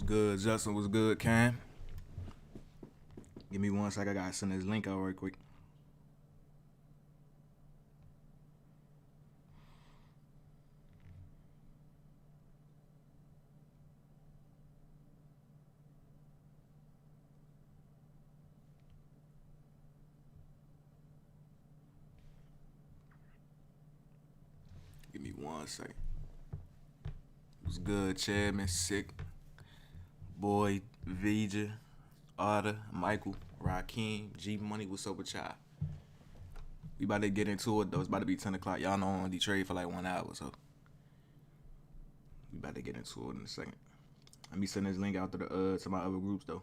Good, Justin was good, Cam. Give me 1 sec, I gotta send this link out right quick. Give me 1 sec. Was good, Chairman, Sick, Boy, Vija, Otter, Michael, Raheem, G Money. What's up with y'all? We about to get into it though. It's about to be 10 o'clock. Y'all know I only trade for like 1 hour, so we about to get into it in a second. Let me send this link out to my other groups though.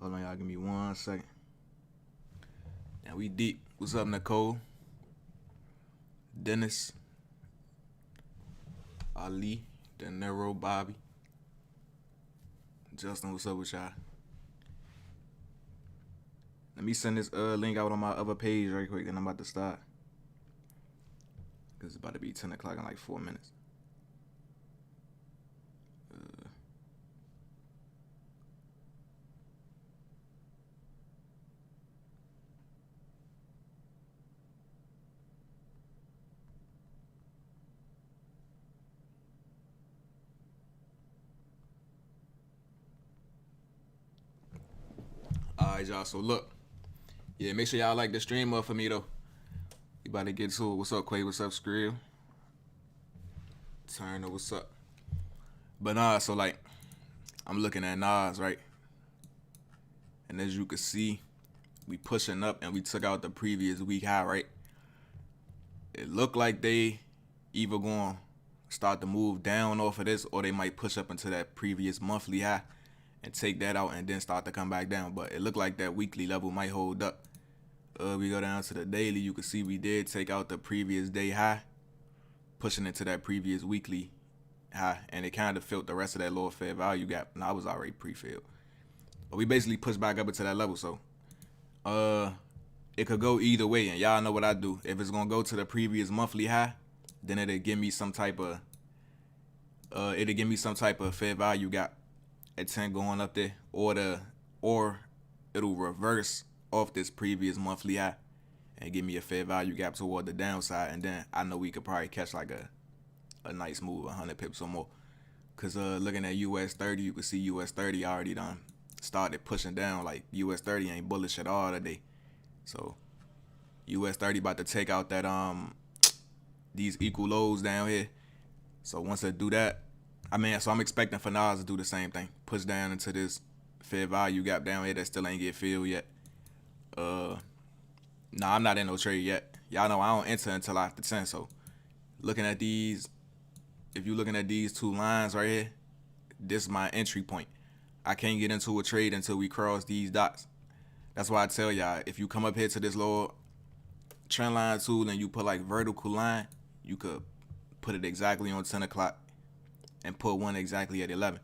Hold on, y'all. Give me 1 second. Now we deep. What's up, Nicole? Dennis, Ali, De Niro, Bobby, Justin. What's up with y'all? Let me send this link out on my other page right quick, and I'm about to start. Cause it's about to be 10 o'clock in like 4 minutes. Alright, y'all. So look. Yeah, make sure y'all like the stream up for me though. We about to get to it. What's up, Quay? What's up, Skrill? Turner, what's up? But so like, I'm looking at Nas, right? And as you can see, we pushing up and we took out the previous week high, right? It looked like they either going to start to move down off of this, or they might push up into that previous monthly high and take that out and then start to come back down. But it looked like that weekly level might hold up. We go down to the daily. You can see we did take out the previous day high, pushing into that previous weekly high, and it kind of filled the rest of that lower fair value gap. And I was already pre-filled, but we basically pushed back up into that level. So it could go either way, and y'all know what I do. If it's gonna go to the previous monthly high, then it'll give me some type of fair value gap at 10 going up there, or it'll reverse off this previous monthly high and give me a fair value gap toward the downside, and then I know we could probably catch like a nice move, 100 pips or more. Cause looking at US30, you can see US30 already done started pushing down. Like US30 ain't bullish at all today. So US30 about to take out that these equal lows down here. So once they do that, so I'm expecting for Nas to do the same thing, push down into this fair value gap down here that still ain't get filled yet. Nah, I'm not in no trade yet. Y'all know I don't enter until after 10. So looking at these, if you're looking at these two lines right here, this is my entry point. I can't get into a trade until we cross these dots. That's why I tell y'all, if you come up here to this lower trend line tool and you put like vertical line, you could put it exactly on 10 o'clock and put one exactly at 11.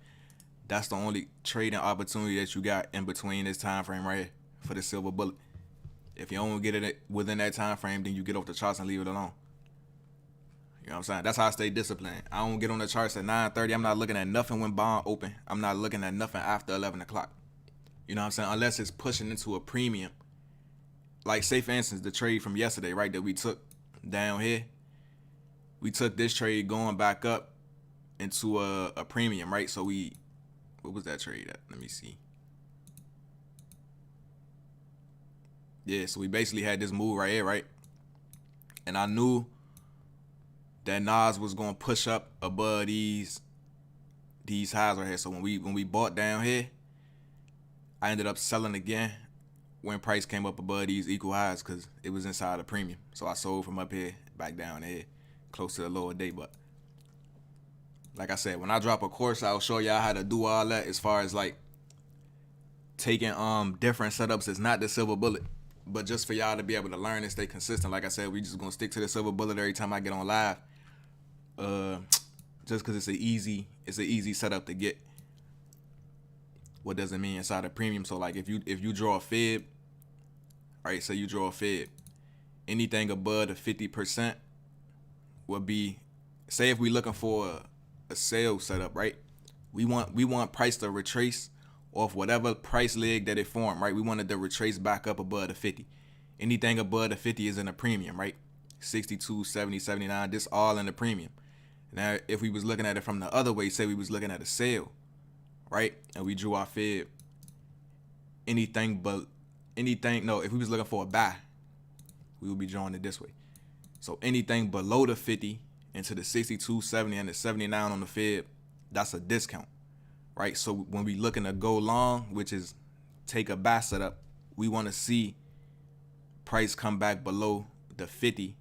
That's the only trading opportunity that you got in between this time frame right here for the silver bullet. If you don't get it within that time frame, then you get off the charts and leave it alone. You know what I'm saying? That's how I stay disciplined. I don't get on the charts at 9:30. I'm not looking at nothing when bond open. I'm not looking at nothing after 11 o'clock. You know what I'm saying? Unless it's pushing into a premium. Like, say for instance, the trade from yesterday, right, that we took down here. We took this trade going back up into a premium, right? So what was that trade at? Let me see. Yeah, so we basically had this move right here, right? And I knew that Nas was gonna push up above these highs right here. So when we bought down here, I ended up selling again when price came up above these equal highs because it was inside a premium. So I sold from up here back down here, close to the lower day. But Like I said, when I drop a course, I'll show y'all how to do all that as far as like taking different setups. It's not the silver bullet, but just for y'all to be able to learn and stay consistent. Like I said, we just gonna stick to the silver bullet every time I get on live. Just because it's an easy setup to get. What does it mean inside a premium? So like if you draw a fib, all right, so you draw a fib, anything above the 50% would be, say if we looking for a sale setup, right? We want price to retrace off whatever price leg that it formed, right? We wanted to retrace back up above the 50. Anything above the 50 is in a premium, right? 62, 70, 79, this all in the premium. Now, if we was looking at it from the other way, say we was looking at a sale, right? And we drew our fib, if we was looking for a buy, we would be drawing it this way. So anything below the 50 into the 62, 70, and the 79 on the fib, that's a discount, right? So when we looking to go long, which is take a buy setup, we want to see price come back below the 50.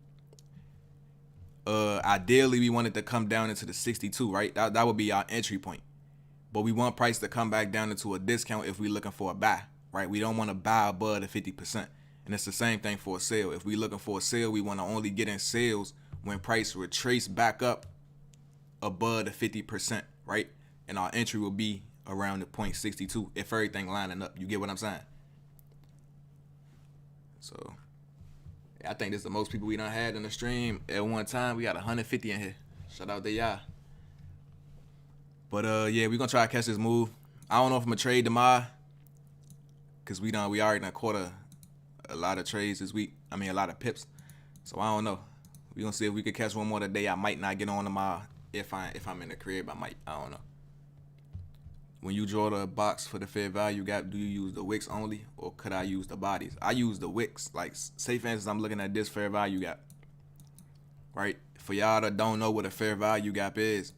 Ideally, we want it to come down into the 62, right? That would be our entry point. But we want price to come back down into a discount if we're looking for a buy, right? We don't want to buy above the 50%. And it's the same thing for a sale. If we're looking for a sale, we want to only get in sales when price retrace back up above the 50%, right? And our entry will be around the 0.62 if everything lining up. You get what I'm saying? So I think this is the most people we done had in the stream at one time. We got 150 in here. Shout out to y'all. But yeah, we gonna try to catch this move. I don't know if I'm gonna trade tomorrow, cause we already done caught a lot of trades this week. I mean, a lot of pips. So I don't know. We gonna see if we could catch one more today. I might not get on tomorrow. If I'm in the crib, I might. I don't know. When you draw the box for the fair value gap, do you use the wicks only, or could I use the bodies? I use the wicks. Like, say for instance, I'm looking at this fair value gap, right? For y'all that don't know what a fair value gap is,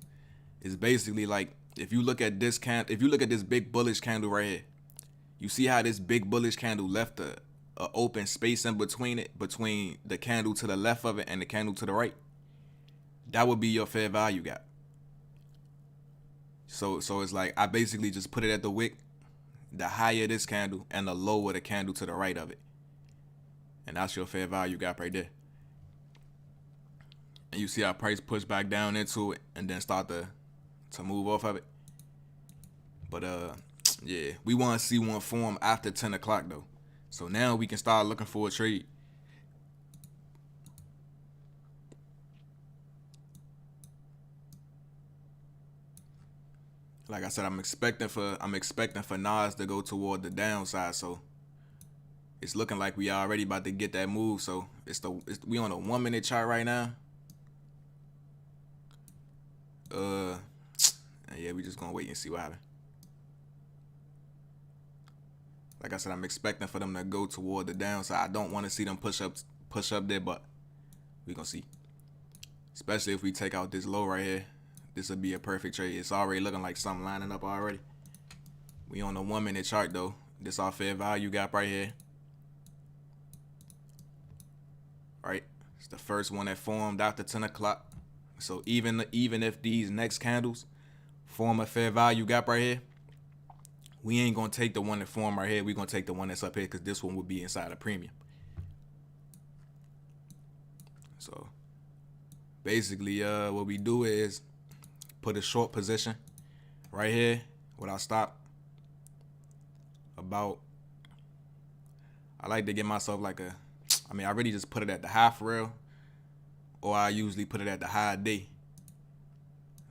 it's basically like if you look at this big bullish candle right here, you see how this big bullish candle left a open space in between it, between the candle to the left of it and the candle to the right. That would be your fair value gap. So it's like I basically just put it at the wick, the higher this candle and the lower the candle to the right of it. And that's your fair value gap right there. And you see how price push back down into it and then start to move off of it. But yeah, we want to see one form after 10 o'clock though. So now we can start looking for a trade. Like I said, I'm expecting for Nas to go toward the downside, so it's looking like we already about to get that move. So we on a 1 minute chart right now. Yeah, we just gonna wait and see what happens. Like I said, I'm expecting for them to go toward the downside. I don't want to see them push up there, but we gonna see. Especially if we take out this low right here. This would be a perfect trade. It's already looking like something lining up already. We on a 1 minute chart though. This our fair value gap right here. Right? It's the first one that formed after 10 o'clock. So even if these next candles form a fair value gap right here, we ain't gonna take the one that formed right here. We're gonna take the one that's up here because this one will be inside a premium. So basically what we do is put a short position right here with our stop about, I like to get myself like I really just put it at the half rail, or I usually put it at the high day.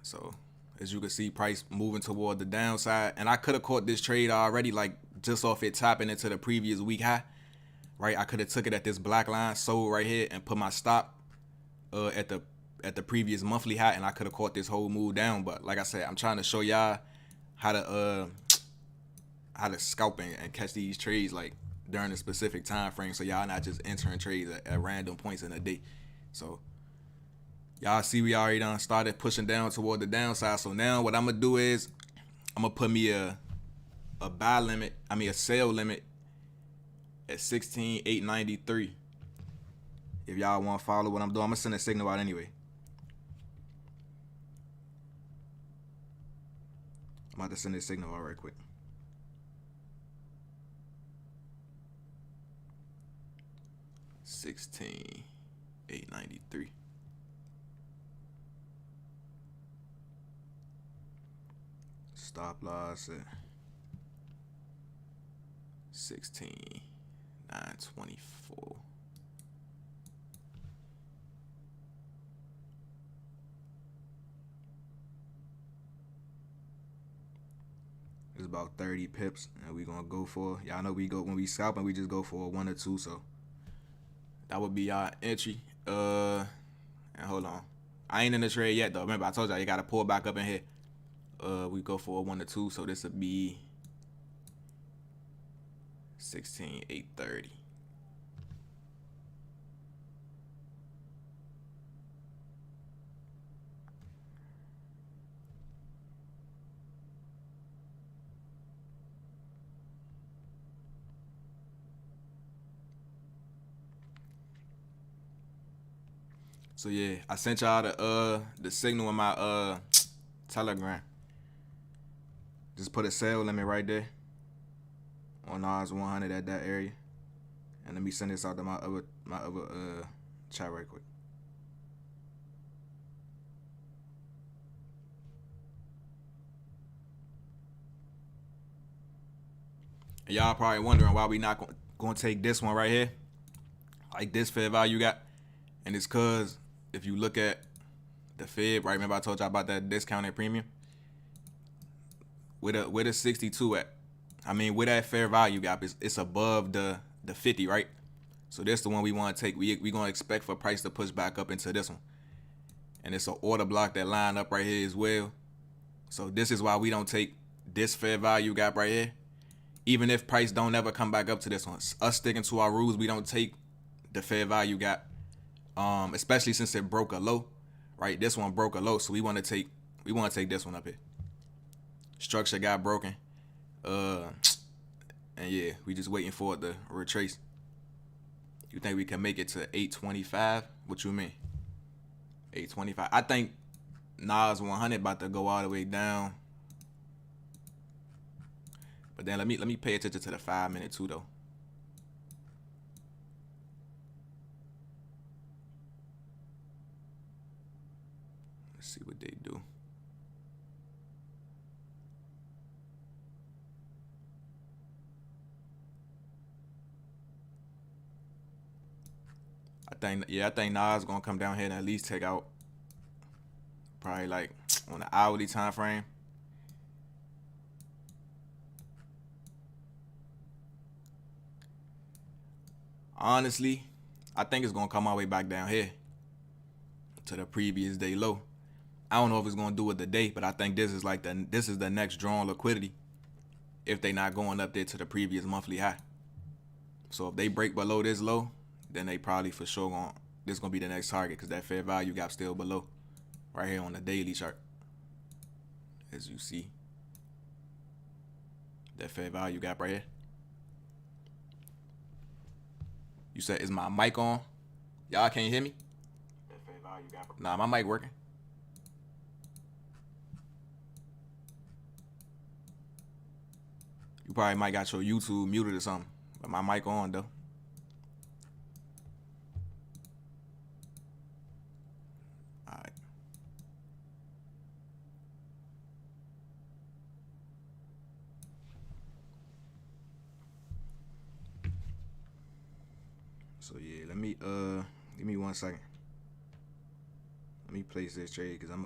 So as you can see, price moving toward the downside, and I could have caught this trade already, like just off it tapping into the previous week high, right? I could have took it at this black line, sold right here, and put my stop at the previous monthly high, and I could have caught this whole move down. But like I said, I'm trying to show y'all how to scalp and catch these trades like during a specific time frame, so y'all not just entering trades at random points in a day. So y'all see we already done started pushing down toward the downside. So now what I'm gonna do is I'm gonna put me a buy limit, a sell limit at 16,893. If y'all want to follow what I'm doing, I'm gonna send a signal out anyway. I'm about to send this signal out right quick. $16,893. Stop loss at 16,924. It's about 30 pips, and we gonna go for, y'all know we go when we scalping, we just go for a 1 or 2. So that would be our entry. And hold on, I ain't in the trade yet though. Remember, I told y'all you gotta pull back up in here. We go for a 1 or 2, so this would be 16,830. So yeah, I sent y'all the signal in my Telegram. Just put a sell limit right there on Nas100 at that area, and let me send this out to my other chat right quick. And y'all probably wondering why we not gonna take this one right here, like this fair value got, and it's cause if you look at the fib, right? Remember I told y'all about that discounted premium. With a 62 at, I mean, with that fair value gap, it's above the 50, right? So this the one we want to take. We gonna expect for price to push back up into this one, and it's an order block that line up right here as well. So this is why we don't take this fair value gap right here, even if price don't ever come back up to this one. Us sticking to our rules, we don't take the fair value gap, especially since it broke a low, right? This one broke a low, so we want to take this one up here. Structure got broken, and yeah, we just waiting for it to retrace. You think we can make it to 825? What you mean? 825? I think Nas100 about to go all the way down. But then let me pay attention to the 5 minute too though. Let's see what they do. I think Nas gonna come down here and at least take out probably like on the hourly time frame. Honestly, I think it's gonna come all the way back down here to the previous day low. I don't know if it's gonna do it today, but I think this is like this is the next drawn liquidity if they not going up there to the previous monthly high. So if they break below this low, then they probably for sure this gonna be the next target, because that fair value gap still below right here on the daily chart. As you see, that fair value gap right here. You said, is my mic on? Y'all can't hear me? That fair value gap. Nah, my mic working. You probably might got your YouTube muted or something, but my mic on though. Alright. So yeah, let me give me 1 second. Let me place this trade because I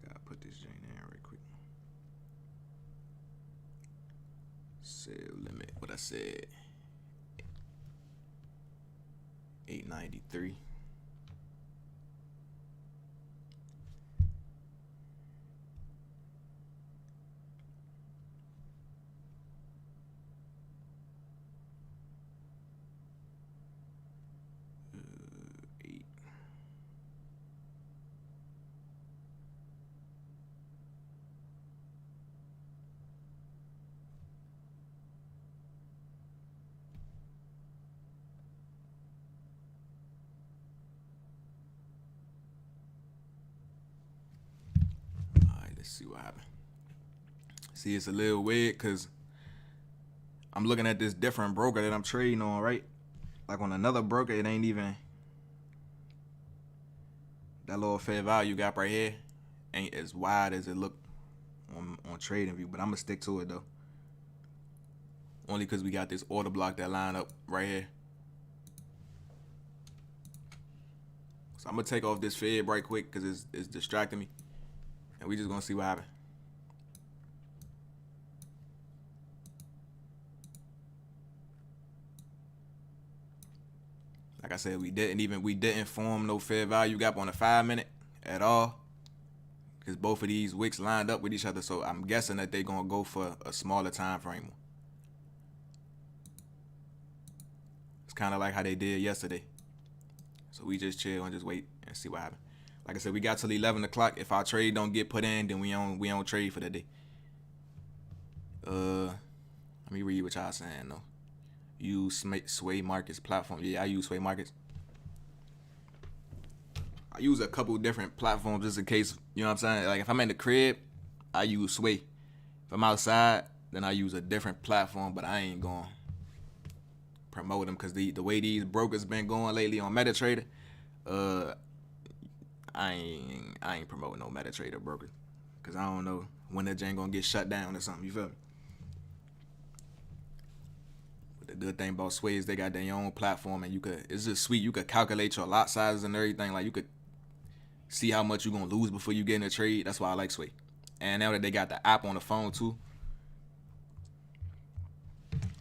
gotta put this joint in right quick. Sell limit, what I said, 893. Let's see what happened. See, it's a little weird because I'm looking at this different broker that I'm trading on, right? Like on another broker, it ain't even that little fair value gap right here ain't as wide as it look on Trading View, but I'm gonna stick to it though. Only because we got this order block that line up right here. So I'm gonna take off this fib right quick because it's distracting me, and we just gonna see what happens. Like I said, we didn't form no fair value gap on the 5 minute at all, because both of these wicks lined up with each other. So I'm guessing that they're gonna go for a smaller time frame. It's kind of like how they did yesterday. So we just chill and just wait and see what happens. Like I said, we got till 11 o'clock. If our trade don't get put in, then we on trade for the day. Let me read what y'all saying though. Use Sway Markets platform. Yeah, I use Sway Markets. I use a couple different platforms just in case, you know what I'm saying? Like if I'm in the crib, I use Sway. If I'm outside, then I use a different platform, but I ain't going to promote them because the way these brokers been going lately on MetaTrader, I ain't promoting no MetaTrader brokers because I don't know when that jang gonna get shut down or something, you feel me? The good thing about Sway is they got their own platform, and it's just sweet. You could calculate your lot sizes and everything. Like you could see how much you're gonna lose before you get in a trade. That's why I like Sway. And now that they got the app on the phone too,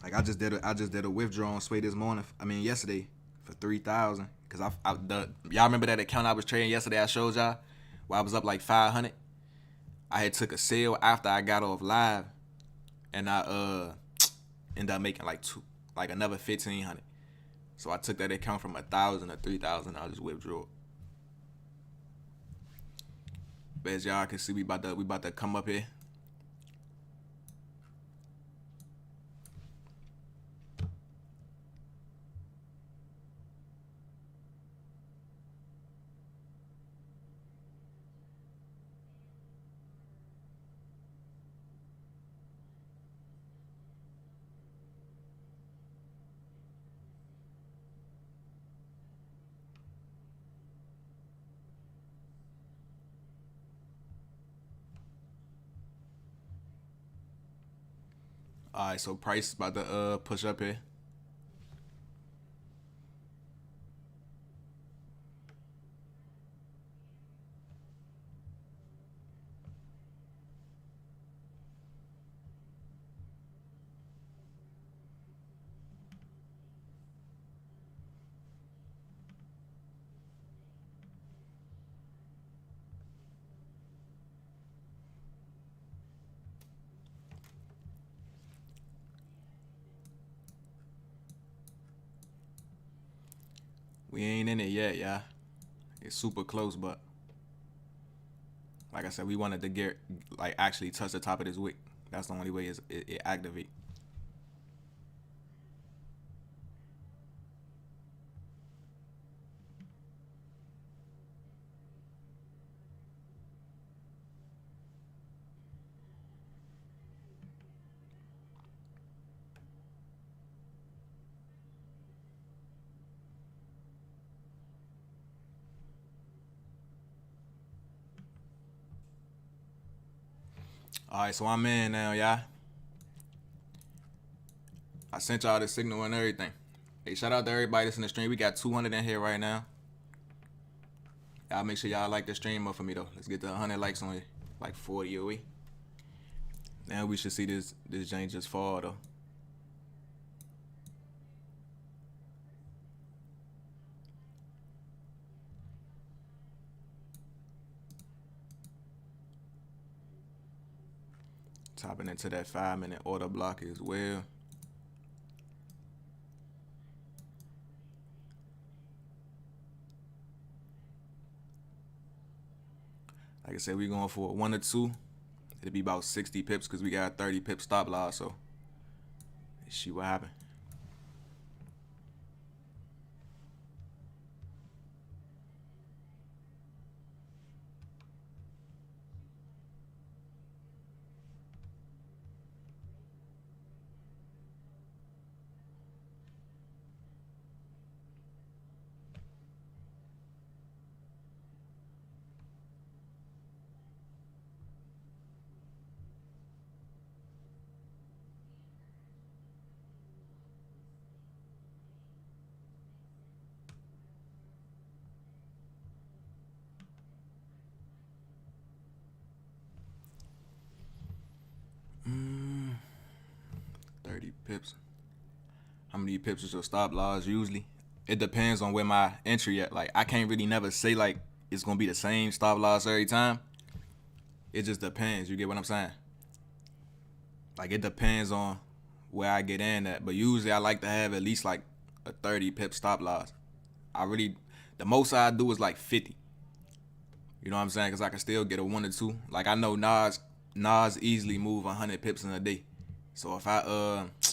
like I just did a withdrawal on Sway yesterday for 3,000. Cause y'all remember that account I was trading yesterday? I showed y'all where I was up like 500. I had took a sale after I got off live, and I ended up making like another 1,500. So I took that account from 1,000 to 3,000. I just withdrew it. But as y'all can see, we about to come up here. All right, so price about to push up here. We ain't in it yet, y'all. It's super close, but like I said, we wanted to get actually touch the top of this wick. That's the only way it activate. All right, so I'm in now, y'all. I sent y'all the signal and everything. Hey, shout out to everybody that's in the stream. We got 200 in here right now. Y'all make sure y'all like the stream up for me though. Let's get to 100 likes on it, like 40 away. Now we should see this jank just fall though. Topping into that 5-minute order block as well. Like I said, we going for a 1 or 2. It'll be about 60 pips because we got 30 pip stop loss. So let's see what happened. pips. How many pips is your stop loss usually? It depends on where my entry at. Like, I can't really never say like it's gonna be the same stop loss every time. It just depends. You get what I'm saying? Like, it depends on where I get in at. But usually I like to have at least like a 30 pip stop loss. The most I do is like 50. You know what I'm saying? Because I can still get a 1 or 2. Like, I know Nas easily move 100 pips in a day. So if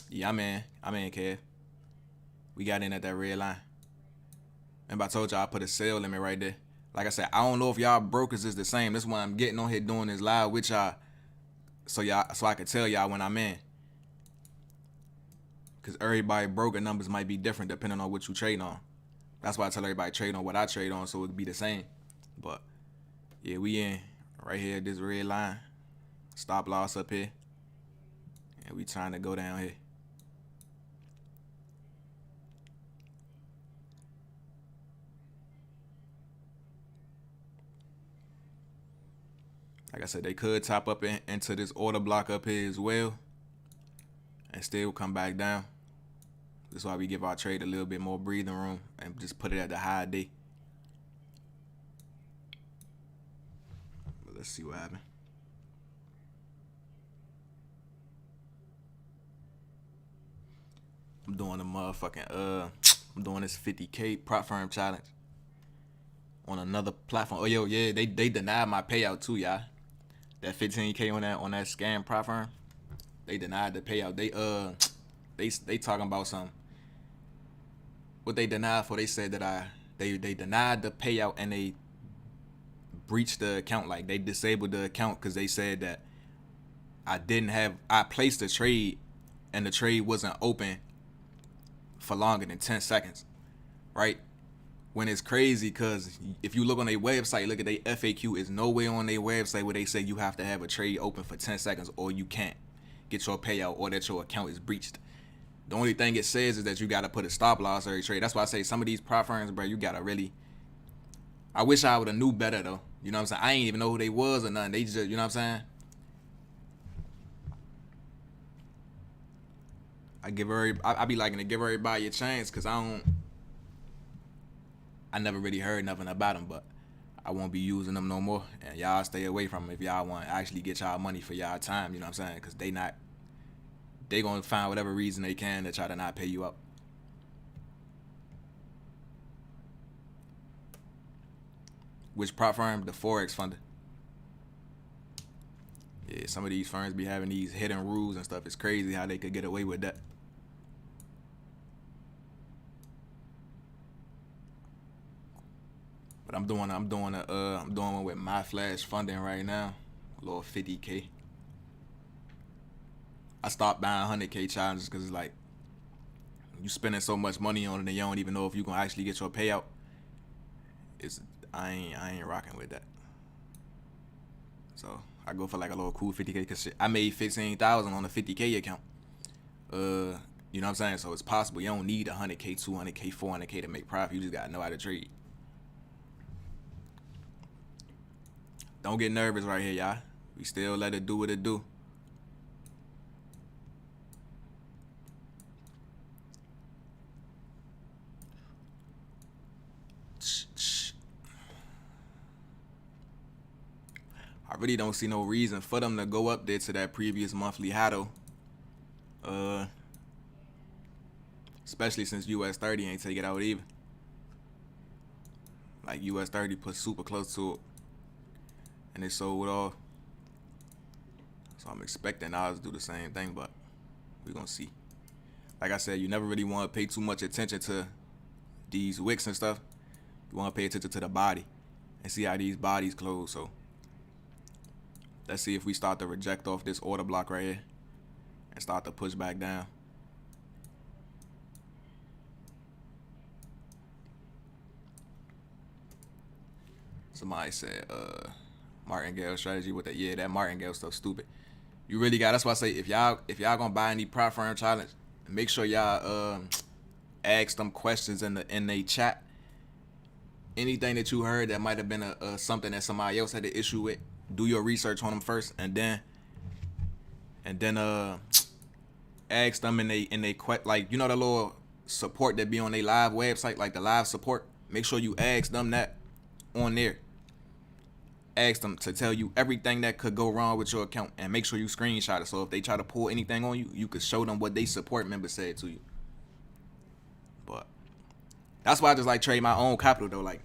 yeah, I'm in, Kev. We got in at that red line. Remember I told y'all I put a sale limit right there. Like I said, I don't know if y'all brokers is the same. That's why I'm getting on here doing this live with y'all. So I can tell y'all when I'm in. Because everybody broker numbers might be different depending on what you trade on. That's why I tell everybody trade on what I trade on so it could be the same. But yeah, we in right here, this red line. Stop loss up here. And we trying to go down here. Like I said, they could top up into this order block up here as well and still come back down. That's why we give our trade a little bit more breathing room and just put it at the high day. But let's see what happens. I'm doing a motherfucking I'm doing this 50K prop firm challenge on another platform. Oh yo, yeah, they denied my payout too, y'all. That 15K on that scam prop firm. They denied the payout. They talking about something. What they denied for? They said that they denied the payout and they breached the account. Like, they disabled the account because they said that I placed a trade and the trade wasn't open for longer than 10 seconds, right? When it's crazy, because if you look on their website, look at their FAQ, is nowhere on their website where they say you have to have a trade open for 10 seconds or you can't get your payout or that your account is breached. The only thing it says is that you got to put a stop loss every trade. That's why I say some of these prop firms, bro, you got to really... I wish I would have knew better, though. You know what I'm saying? I ain't even know who they was or nothing. They just, you know what I'm saying? I be liking to give everybody a chance because I never really heard nothing about them, but I won't be using them no more. And y'all stay away from them if y'all want to actually get y'all money for y'all time, you know what I'm saying? Because they going to find whatever reason they can to try to not pay you up. Which prop firm? The Forex funder. Yeah, some of these firms be having these hidden rules and stuff. It's crazy how they could get away with that. But I'm doing one with my flash funding right now, a little 50K. I stopped buying 100K challenges because it's like you spending so much money on it and you don't even know if you gonna actually get your payout. I ain't rocking with that. So I go for like a little cool 50K because I made 15,000 on a 50K account. You know what I'm saying? So it's possible. You don't need 100K, 200K, 400K to make profit. You just gotta know how to trade. Don't get nervous right here, y'all. We still let it do what it do. I really don't see no reason for them to go up there to that previous monthly high though. Especially since US30 ain't take it out either. Like US30 put super close to it. And they sold off. So I'm expecting ours to do the same thing, but we're gonna see. Like I said, you never really want to pay too much attention to these wicks and stuff. You want to pay attention to the body and see how these bodies close. So let's see if we start to reject off this order block right here and start to push back down. Somebody said martingale strategy with that. Yeah, that martingale stuff stupid. You really got, that's why I say if y'all gonna buy any prop firm challenge, make sure y'all ask them questions in the chat. Anything that you heard that might have been something that somebody else had an issue with, do your research on them first, and then ask them in they like, you know, the little support that be on their live website, like the live support. Make sure you ask them that on there. Ask them to tell you everything that could go wrong with your account, and make sure you screenshot it. So if they try to pull anything on you, you could show them what they support member said to you. But that's why I just like trade my own capital though. Like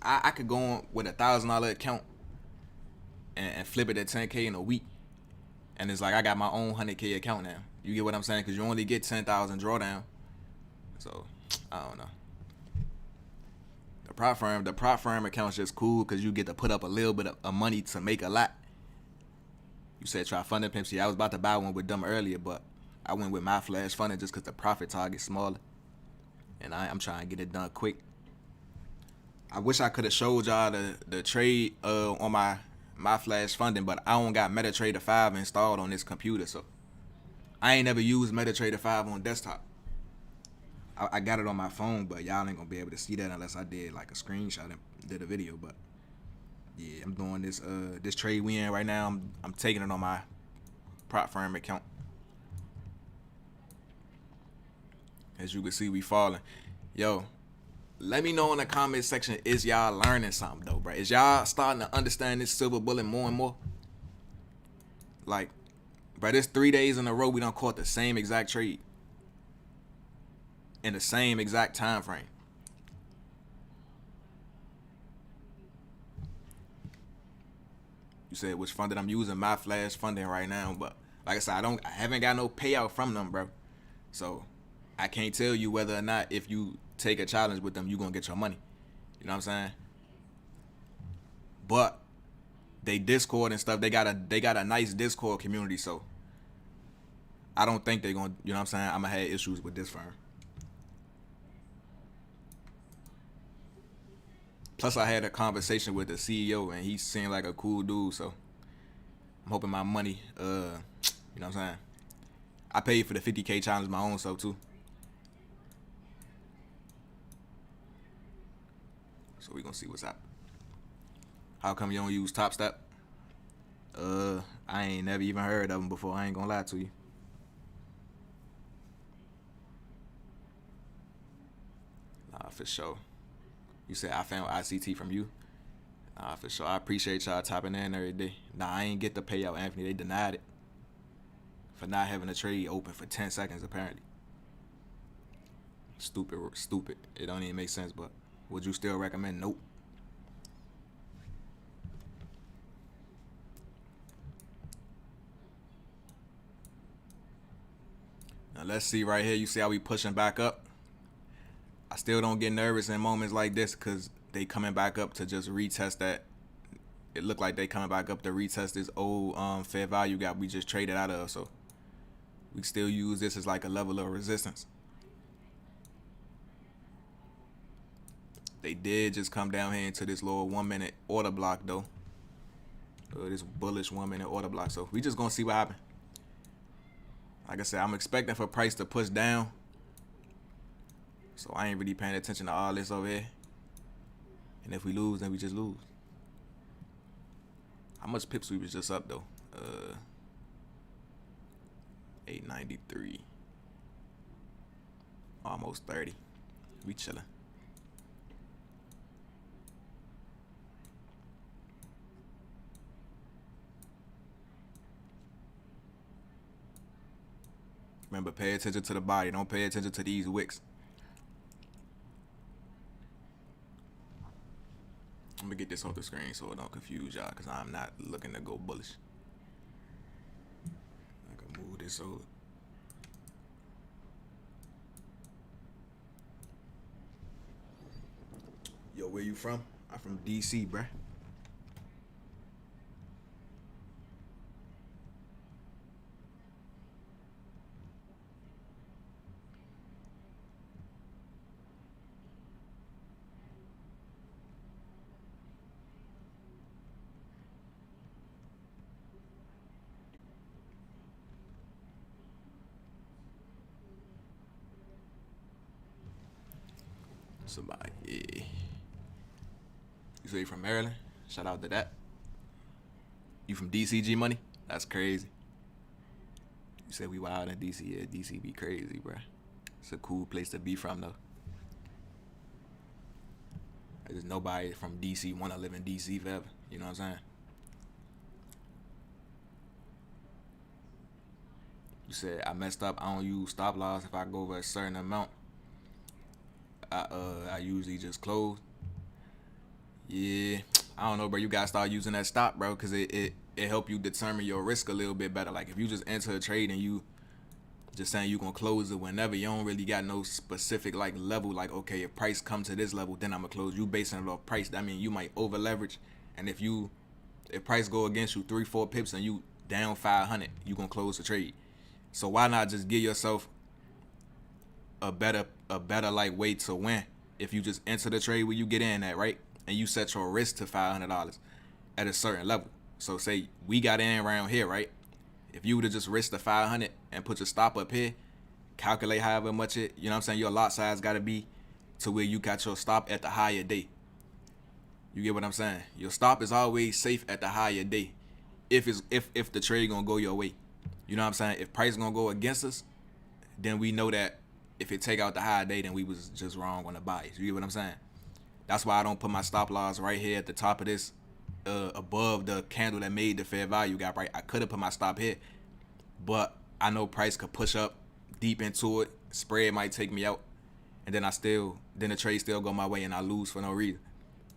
I could go on with $1,000 account and flip it at 10K in a week, and it's like I got my own 100K account now. You get what I'm saying? Because you only get 10,000 drawdown. So I don't know. The prop firm account's just cool because you get to put up a little bit of money to make a lot. You said try funding pimps. Yeah, I was about to buy one with them earlier, but I went with my flash funding just because the profit target's smaller, and I'm trying to get it done quick. I wish I could have showed y'all the trade on my flash funding, but I don't got MetaTrader 5 installed on this computer, so I ain't never used MetaTrader 5 on desktop. I got it on my phone, but y'all ain't gonna be able to see that unless I did like a screenshot and did a video. But yeah, I'm doing this trade we in right now. I'm taking it on my prop firm account. As you can see, we falling. Yo, let me know in the comment section, is y'all learning something though, bro? Is y'all starting to understand this silver bullet more and more? Like, bro, this 3 days in a row we done caught the same exact trade in the same exact time frame. You said which funding I'm using? My flash funding right now, but like I said, I haven't got no payout from them, bro. So I can't tell you whether or not if you take a challenge with them, you gonna get your money. You know what I'm saying? But they Discord and stuff, they got a nice Discord community, so I don't think they're gonna, you know what I'm saying, I'm gonna have issues with this firm. Plus, I had a conversation with the CEO, and he seemed like a cool dude. So I'm hoping my money, you know what I'm saying. I paid for the 50K challenge my own self too. So we gonna see what's up. How come you don't use Top Step? I ain't never even heard of them before. I ain't gonna lie to you. Nah, for sure. You said I found ICT from you. Nah, for sure. I appreciate y'all tapping in every day. Nah, I ain't get the payout, Anthony. They denied it for not having a trade open for 10 seconds, apparently. Stupid. It don't even make sense, but would you still recommend? Nope. Now let's see right here. You see how we pushing back up? I still don't get nervous in moments like this because they coming back up to just retest that. It looked like they coming back up to retest this old fair value gap we just traded out of. So we still use this as like a level of resistance. They did just come down here into this little 1 minute order block though. This bullish 1 minute order block. So we just gonna see what happens. Like I said, I'm expecting for price to push down. So I ain't really paying attention to all this over here. And if we lose, then we just lose. How much pips we was just up though? 893. Almost 30. We chilling. Remember, pay attention to the body. Don't pay attention to these wicks. I'm gonna get this off the screen so it don't confuse y'all, because I'm not looking to go bullish. I can move this over. Yo, where you from? I'm from DC, bruh. Somebody, yeah. You say you from Maryland? Shout out to that. You from DCG money? That's crazy. You said we wild in DC. Yeah, DC be crazy, bro. It's a cool place to be from, though. There's nobody from DC want to live in DC forever. You know what I'm saying? You said I messed up. I don't use stop loss if I go over a certain amount. I usually just close. Yeah, I don't know, bro. You gotta start using that stop, bro, because it help you determine your risk a little bit better. Like if you just enter a trade and you just saying you gonna close it whenever, you don't really got no specific like level. Like okay, if price come to this level, then I'm gonna close. You basing it off price. That mean you might over leverage, and if price go against you 3-4 pips and you down 500, you gonna close the trade. So why not just give yourself a better like way to win if you just enter the trade where you get in at, right? And you set your risk to $500 at a certain level. So say we got in around here, right? If you would have just risked the 500 and put your stop up here, calculate however much it, you know what I'm saying, your lot size got to be to where you got your stop at the higher day. You get what I'm saying? Your stop is always safe at the higher day if the trade gonna go your way. You know what I'm saying? If price gonna go against us, then we know that if it take out the high day, then we was just wrong on the buys. You get what I'm saying? That's why I don't put my stop loss right here at the top of this, above the candle that made the fair value gap, right? I could have put my stop here, but I know price could push up deep into it. Spread might take me out, and then the trade still go my way and I lose for no reason.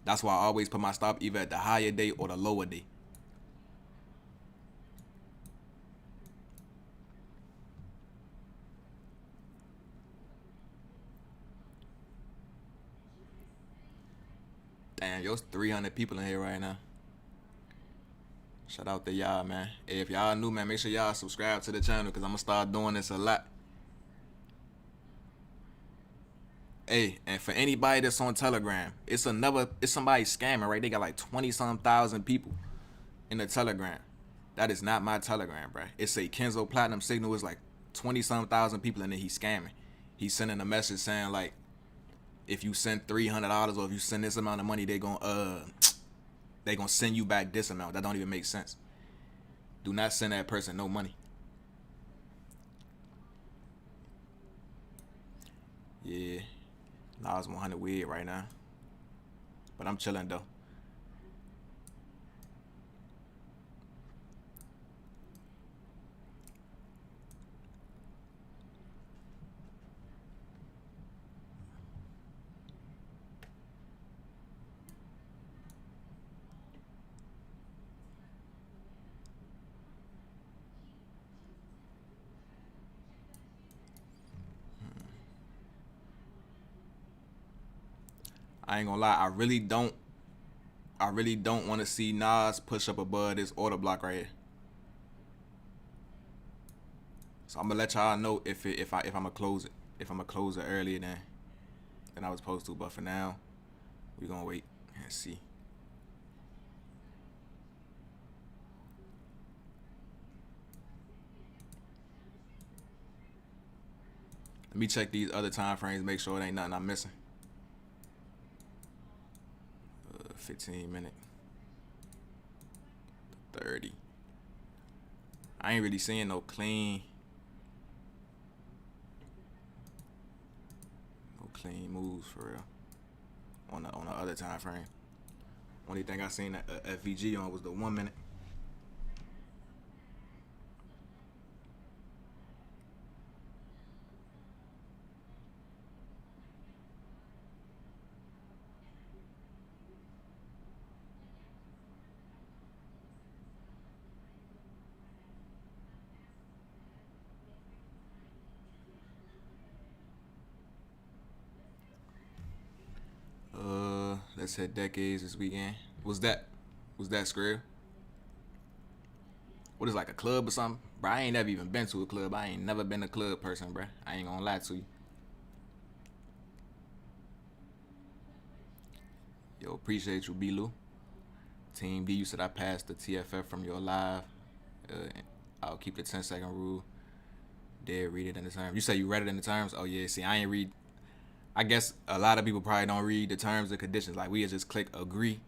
That's why I always put my stop either at the higher day or the lower day. Damn, there's 300 people in here right now. Shout out to y'all, man. Hey, if y'all new, man, make sure y'all subscribe to the channel because I'm going to start doing this a lot. Hey, and for anybody that's on Telegram, it's somebody scamming, right? They got like 20-some thousand people in the Telegram. That is not my Telegram, bro. It's a Kenzo Platinum Signal. It's like 20-some thousand people, and then he's scamming. He's sending a message saying like, if you send $300 or if you send this amount of money, they gonna send you back this amount. That don't even make sense. Do not send that person no money. Yeah, Nas100 weird right now, but I'm chilling though. I ain't gonna lie, I really don't want to see Nas push up above this order block right here. So I'm gonna let y'all know if I'm gonna close it. If I'm gonna close it earlier than I was supposed to. But for now, we're gonna wait and see. Let me check these other time frames, make sure it ain't nothing I'm missing. 15 minute, 30. I ain't really seeing no clean moves for real on the other time frame. Only thing I seen that FVG on was the 1 minute. Let's hit decades this weekend. Was that Skrill? What is like a club or something? Bro, I ain't never even been to a club. I ain't never been a club person, bro. I ain't gonna lie to you. Yo, appreciate you, B-Lou. Team D, you said I passed the TFF from your live. I'll keep the 10-second rule. Did read it in the terms. You say you read it in the terms? Oh yeah, see, I ain't read. I guess a lot of people probably don't read the terms and conditions. Like we just click agree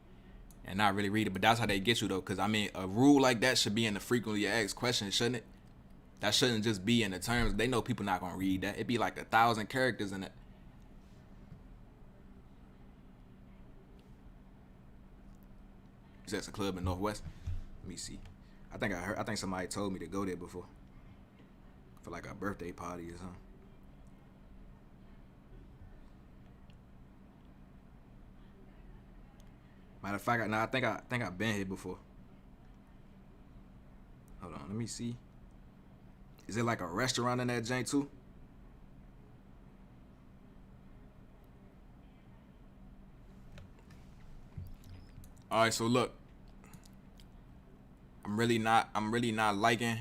and not really read it. But that's how they get you though. Cause I mean, a rule like that should be in the frequently asked questions, shouldn't it? That shouldn't just be in the terms. They know people not gonna read that. It'd be like 1,000 characters in it. That's a club in Northwest. Let me see. I think somebody told me to go there before for like a birthday party or something. Matter of fact, I think I've been here before. Hold on, let me see. Is it like a restaurant in that joint too? All right, so look, I'm really not liking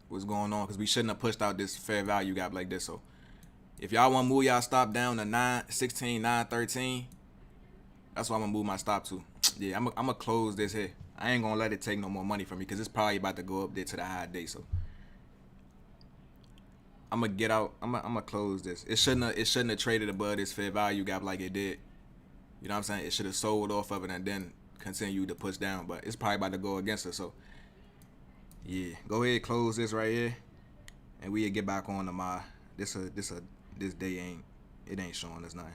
what's going on because we shouldn't have pushed out this fair value gap like this. So if y'all want to move y'all stop down to 916, 913, that's what I'm gonna move my stop to. Yeah, I'm gonna close this here. I ain't gonna let it take no more money from me because it's probably about to go up there to the high day. So I'm gonna get out. I'm gonna close this. It shouldn't have traded above this fair value gap like it did. You know what I'm saying? It should have sold off of it and then continue to push down, but it's probably about to go against us. So yeah, go ahead, close this right here, and we'll get back on the my. This day ain't showing us nothing.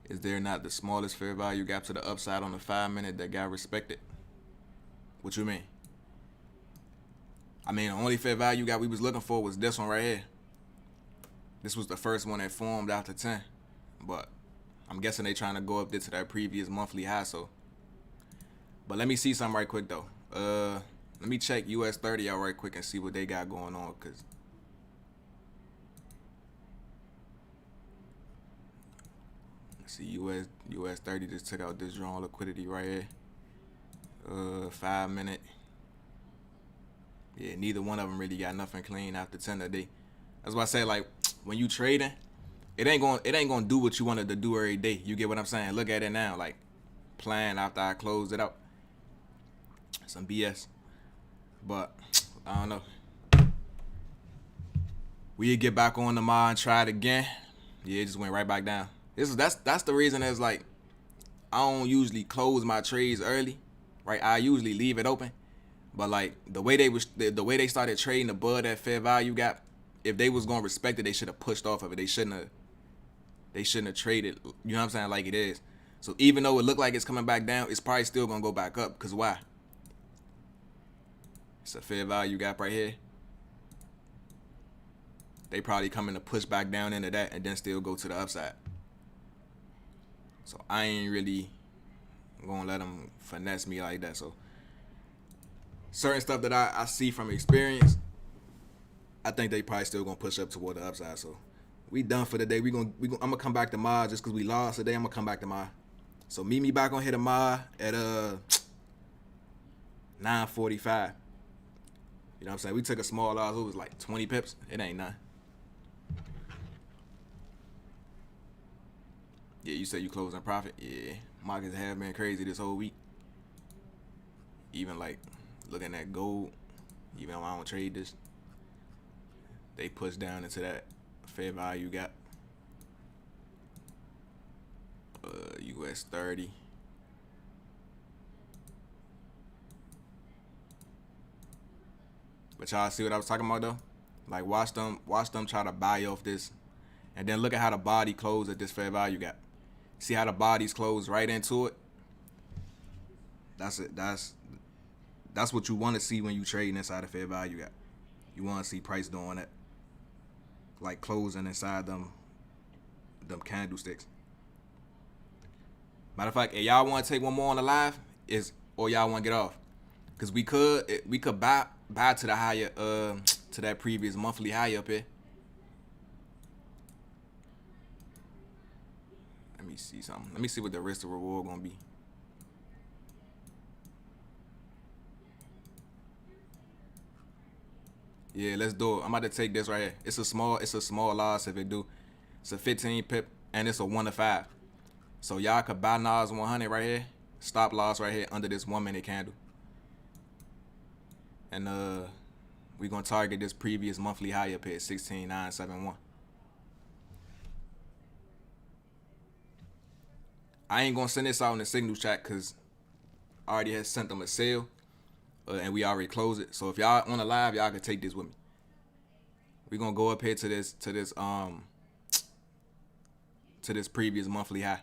Is there not the smallest fair value gap to the upside on the 5-minute that got respected? What you mean? I mean, the only fair value gap we was looking for was this one right here. This was the first one that formed after 10. But I'm guessing they trying to go up there to that previous monthly high, so. But let me see something right quick, though. Let me check US30 out right quick and see what they got going on, because see, US30 just took out this drawn liquidity right here. 5-minute. Yeah, neither one of them really got nothing clean after 10 a day. That's why I say, like, when you trading, it ain't gonna do what you wanted to do every day. You get what I'm saying? Look at it now, like playing after I closed it out. Some BS. But I don't know. We get back on the mod and try it again. Yeah, it just went right back down. That's the reason is like I don't usually close my trades early, right? I usually leave it open, but like the way they started trading above that fair value gap, if they was gonna respect it, they should have pushed off of it. They shouldn't have traded. You know what I'm saying? Like it is. So even though it looked like it's coming back down, it's probably still gonna go back up. Cause why? It's a fair value gap right here. They probably coming to push back down into that and then still go to the upside. So I ain't really gonna let them finesse me like that. So certain stuff that I see from experience, I think they probably still gonna push up toward the upside. So we done for the day. I'm gonna come back to mod just cause we lost today. I'm gonna come back to mod. So meet me back on here to mod at 9:45. You know what I'm saying? We took a small loss. It was like 20 pips. It ain't nothing. Yeah, you said you closing profit. Yeah, markets have been crazy this whole week. Even like looking at gold, even though I don't trade this, they push down into that fair value gap. US30. But y'all see what I was talking about though? Like watch them try to buy off this, and then look at how the body closed at this fair value gap. See how the bodies close right into it? That's it. That's what you want to see when you trade inside a fair value gap. You want to see price doing it, like closing inside them candlesticks. Matter of fact, if y'all want to take one more on the live, or y'all want to get off, cause we could buy to the higher to that previous monthly high up here. Let me see something. Let me see what the risk to reward gonna be. Yeah, let's do it. I'm about to take this right here. It's a small loss if it do. It's a 15 pip and it's a 1 to 5. So y'all could buy Nas100 right here Stop loss right here under this 1 minute candle. And we're gonna target this previous monthly high up here, 16,971. I ain't gonna send this out in the signal chat because I already had sent them a sale, and we already closed it. So if y'all on the live, y'all can take this with me. We're gonna go up here to this previous monthly high.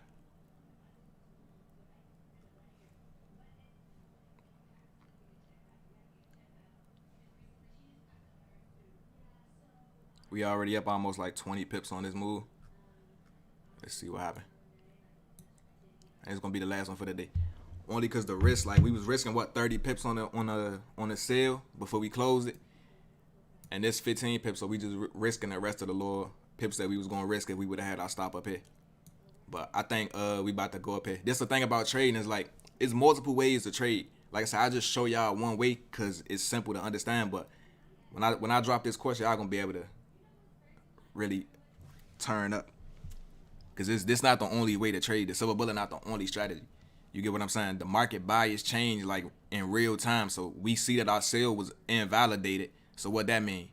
We already up almost like 20 pips on this move. Let's see what happened. And it's gonna be the last one for the day. Only because the risk, like we was risking what 30 pips on the sale before we closed it, and this 15 pips, so we just risking the rest of the little pips that we was gonna risk if we would have had our stop up here. But I think we about to go up here. This the thing about trading is like it's multiple ways to trade. Like I said, I just show y'all one way because it's simple to understand. But when I drop this course, y'all gonna be able to really turn up, because this not the only way to trade. The silver bullet not the only strategy. You get what I'm saying? The market bias change like in real time, so we see that our sale was invalidated. So what that mean?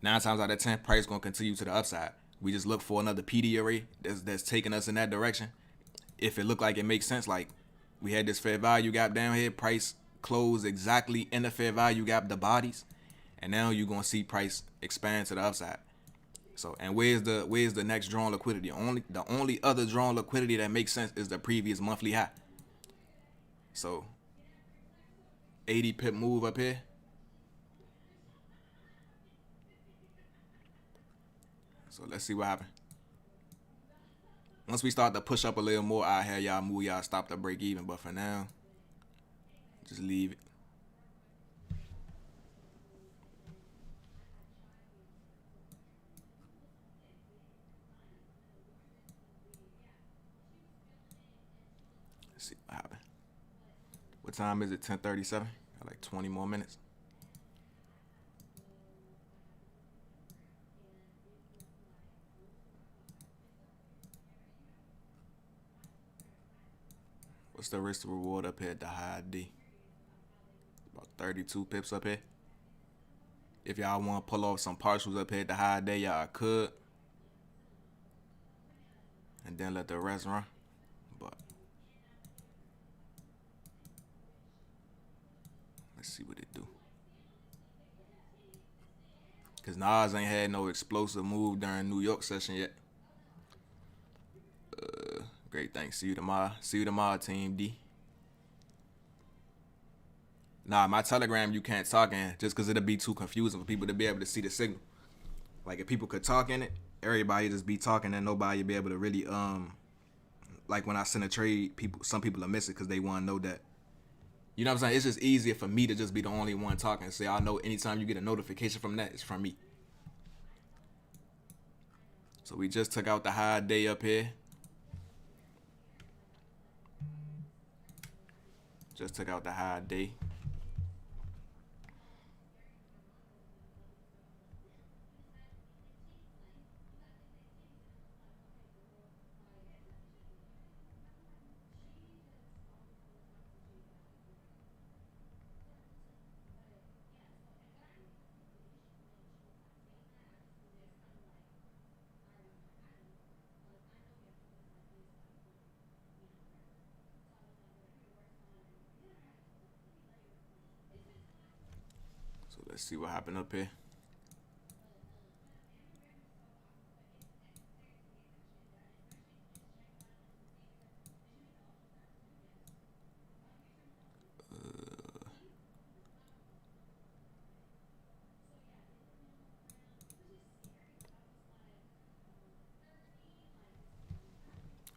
9 times out of 10, price gonna continue to the upside. We just look for another PD array that's taking us in that direction. If it look like it makes sense, like we had this fair value gap down here, price closed exactly in the fair value gap, the bodies, and now you're gonna see price expand to the upside. So, and where's the next drawn liquidity? The only other drawn liquidity that makes sense is the previous monthly high. So 80 pip move up here. So let's see what happens. Once we start to push up a little more, I have y'all move y'all stop the break even. But for now, just leave it. Let's see what happens. What time is it? 10:37. Got like 20 more minutes. What's the risk to reward up here at the high D? About 32 pips up here. If y'all want to pull off some partials up here at the high day, y'all could. And then let the rest run. But let's see what it do. Because Nas ain't had no explosive move during New York session yet. Great, thanks. See you tomorrow. See you tomorrow, Team D. Nah, my Telegram you can't talk in just because it'll be too confusing for people to be able to see the signal. Like if people could talk in it, everybody just be talking and nobody be able to really like when I send a trade, some people will miss it because they want to know that. You know what I'm saying? It's just easier for me to just be the only one talking and say I know anytime you get a notification from that, it's from me. So we just took out the high day up here. Just took out the high day. So let's see what happened up here.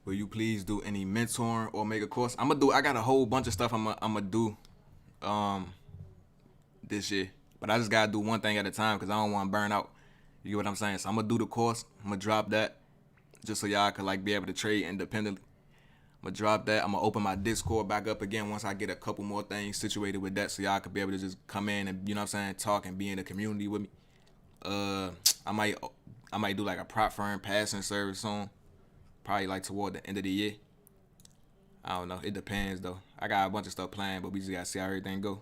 Will you please do any mentoring or make a course? I got a whole bunch of stuff I'm gonna do this year. But I just gotta do one thing at a time because I don't want to burn out. You get what I'm saying? So I'm gonna do the course. I'm gonna drop that just so y'all could like be able to trade independently. I'm gonna drop that. I'm gonna open my Discord back up again once I get a couple more things situated with that, so y'all could be able to just come in and, you know what I'm saying, talk and be in the community with me. I might do like a prop firm passing service soon, probably like toward the end of the year. I don't know. It depends though. I got a bunch of stuff planned, but we just gotta see how everything go.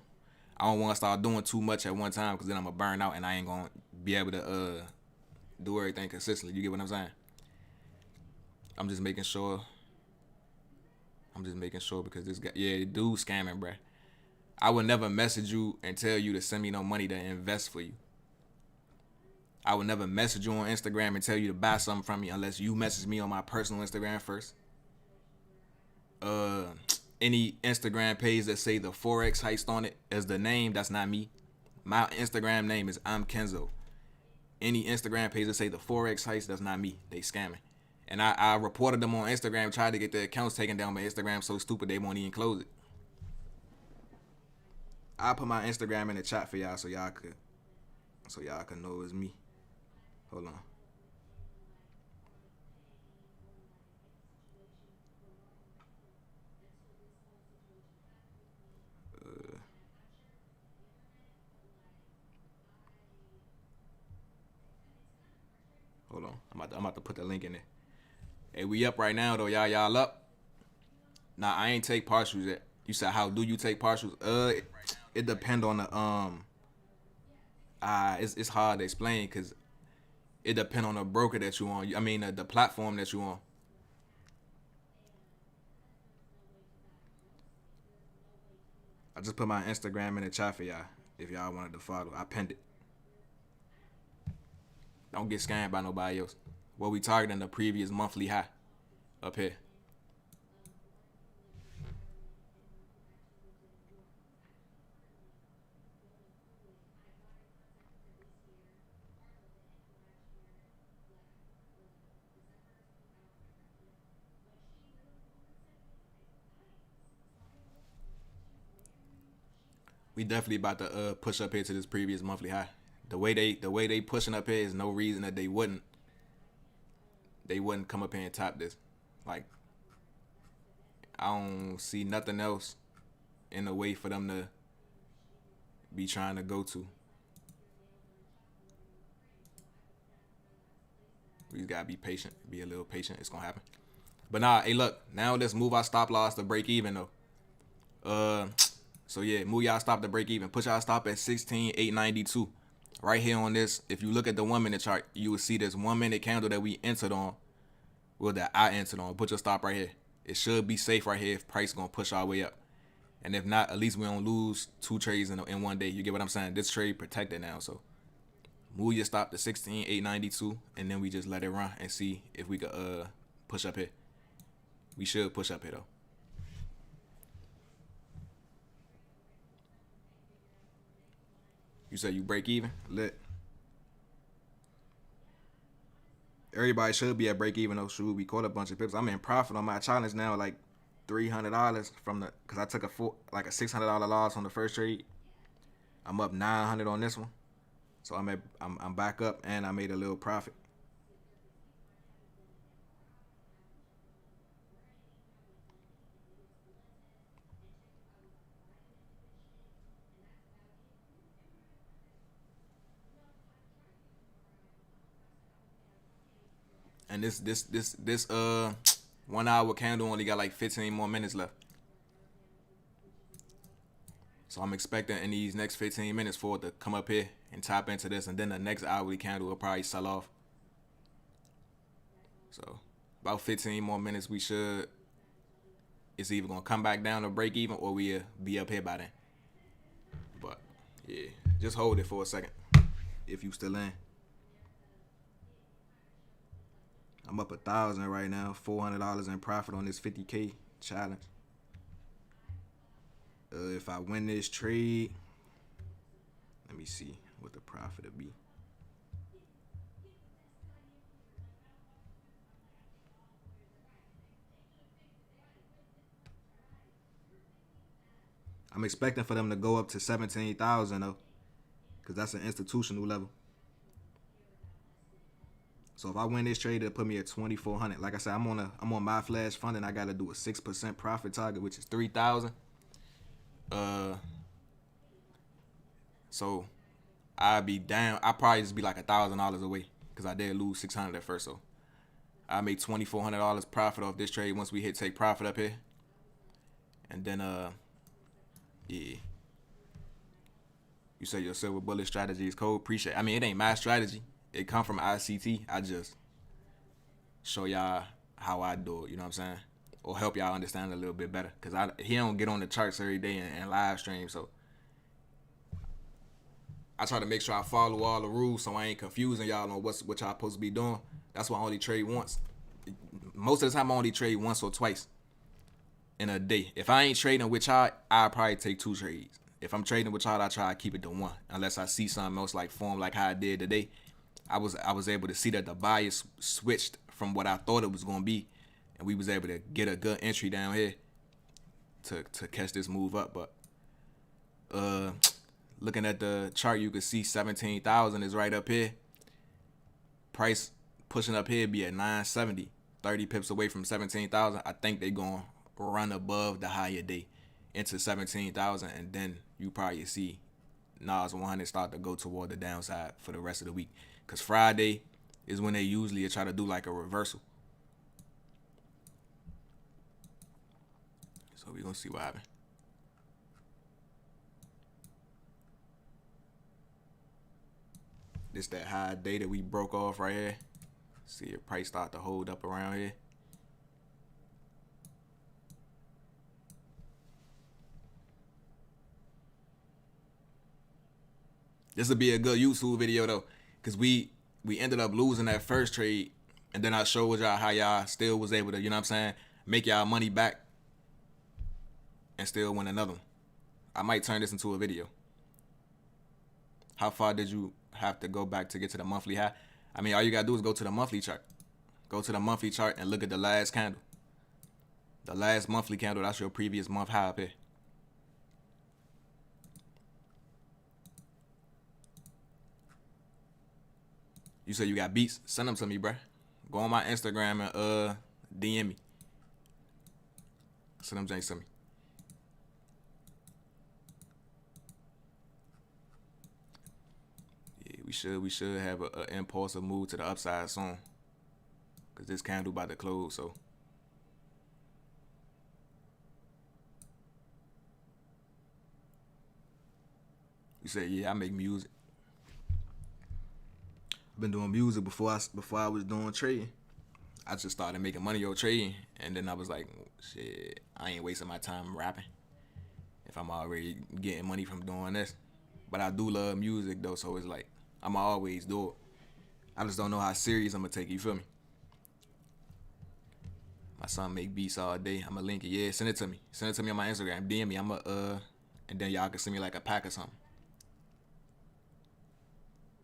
I don't want to start doing too much at one time because then I'm gonna burn out and I ain't gonna be able to do everything consistently. You get what I'm saying? I'm just making sure. Because this guy, yeah, dude scamming, bruh. I would never message you and tell you to send me no money to invest for you. I would never message you on Instagram and tell you to buy something from me unless you message me on my personal Instagram first. Any Instagram page that say the Forex heist on it as the name, that's not me. My Instagram name is I'm Kenzo. Any Instagram page that say the Forex heist, that's not me. They scamming. And I reported them on Instagram, tried to get their accounts taken down, but Instagram so stupid they won't even close it. I'll put my Instagram in the chat for y'all so y'all could know it's me. Hold on. Hold on. I'm about to put the link in there. Hey, we up right now though, y'all. Y'all up? Nah, I ain't take partials yet. You said how do you take partials? It depend on the it's hard to explain because it depend on the broker that you on. I mean the platform that you on. I just put my Instagram in the chat for y'all if y'all wanted to follow. I pinned it. Don't get scammed by nobody else. What we targeting the previous monthly high up here. We definitely about to push up here to this previous monthly high. The way they pushing up here is no reason that they wouldn't come up here and top this. Like I don't see nothing else in the way for them to be trying to go to. We just gotta be patient, be a little patient. It's gonna happen. But nah, hey look, now let's move our stop loss to break even though. So yeah, move y'all stop to break even. Put y'all stop at 16,892. Right here on this, if you look at the 1 minute chart, you will see this 1 minute candle that we entered on. Well, that I entered on. Put your stop right here. It should be safe right here if price gonna push our way up. And if not, at least we don't lose 2 trades in one day. You get what I'm saying? This trade protected now. So move your stop to 16,892, and then we just let it run and see if we could push up here. We should push up here though. You said you break even? Lit. Everybody should be at break even though. Shoot, we caught a bunch of pips. I'm in profit on my challenge now, like $300 from because I took a $600 loss on the first trade. I'm up 900 on this one, so I'm back up and I made a little profit. And this 1 hour candle only got like 15 more minutes left. So I'm expecting in these next 15 minutes for it to come up here and tap into this, and then the next hourly candle will probably sell off. So about 15 more minutes we should. It's either gonna come back down to break even or we'll be up here by then. But yeah, just hold it for a second if you still in. I'm up 1,000 right now, $400 in profit on this 50K challenge. If I win this trade, let me see what the profit will be. I'm expecting for them to go up to 17,000 though, because that's an institutional level. So if I win this trade, it'll put me at 2,400. Like I said, I'm on my flash fund and I gotta do a 6% profit target, which is 3,000. So I'd be down. I probably just be like $1,000 away because I did lose 600 at first. So I made $2,400 profit off this trade once we hit take profit up here. And then yeah. You say your silver bullet strategy is cold. Appreciate it. I mean, it ain't my strategy. It come from ICT. I just show y'all how I do it, you know what I'm saying? Or help y'all understand it a little bit better. Because he don't get on the charts every day and live stream, so I try to make sure I follow all the rules so I ain't confusing y'all on what y'all supposed to be doing. That's why I only trade once. Most of the time I only trade once or twice in a day. If I ain't trading with y'all, I'll probably take 2 trades. If I'm trading with y'all, I try to keep it to 1. Unless I see something else like form like how I did today. I was able to see that the bias switched from what I thought it was gonna be. And we was able to get a good entry down here to catch this move up. But looking at the chart, you can see 17,000 is right up here. Price pushing up here be at 970, 30 pips away from 17,000. I think they gonna run above the higher day into 17,000, and then you probably see Nas100 start to go toward the downside for the rest of the week. Cause Friday is when they usually try to do like a reversal. So we're gonna see what happens. This that high day that we broke off right here. See if price start to hold up around here. This will be a good YouTube video though, cause we ended up losing that first trade, and then I showed y'all how y'all still was able to, you know what I'm saying, make y'all money back and still win another one. I might turn this into a video. How far did you have to go back to get to the monthly high? I mean, all you gotta do is go to the monthly chart. Go to the monthly chart and look at the last candle. The last monthly candle, that's your previous month high up here. You say you got beats? Send them to me, bruh. Go on my Instagram and DM me. Send them things to me. Yeah, we should have an impulsive move to the upside soon. Cause this candle about to close, so. You say, yeah, I make music. Been doing music before I was doing trading. I just started making money on trading, and then I was like, shit, I ain't wasting my time rapping if I'm already getting money from doing this. But I do love music though, so it's like I'ma always do it. I just don't know how serious I'm gonna take it, you feel me? My son make beats all day. I'ma link it. Yeah, send it to me. Send it to me on my Instagram. DM me. And then y'all can send me like a pack or something.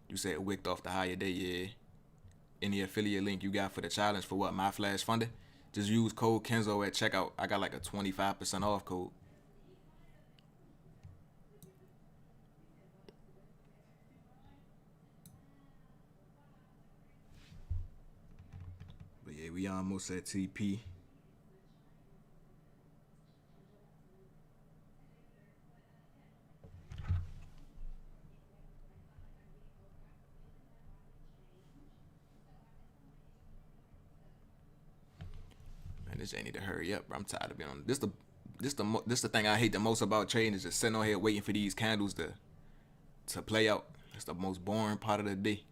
You said it wicked off the higher day, yeah. Any affiliate link you got for the challenge for what? My Flash Funding? Just use code Kenzo at checkout. I got like a 25% off code. But yeah, we almost at TP. This ain't need to hurry up, bro. I'm tired of being on this. The thing I hate the most about trading is just sitting on here waiting for these candles to play out. It's the most boring part of the day.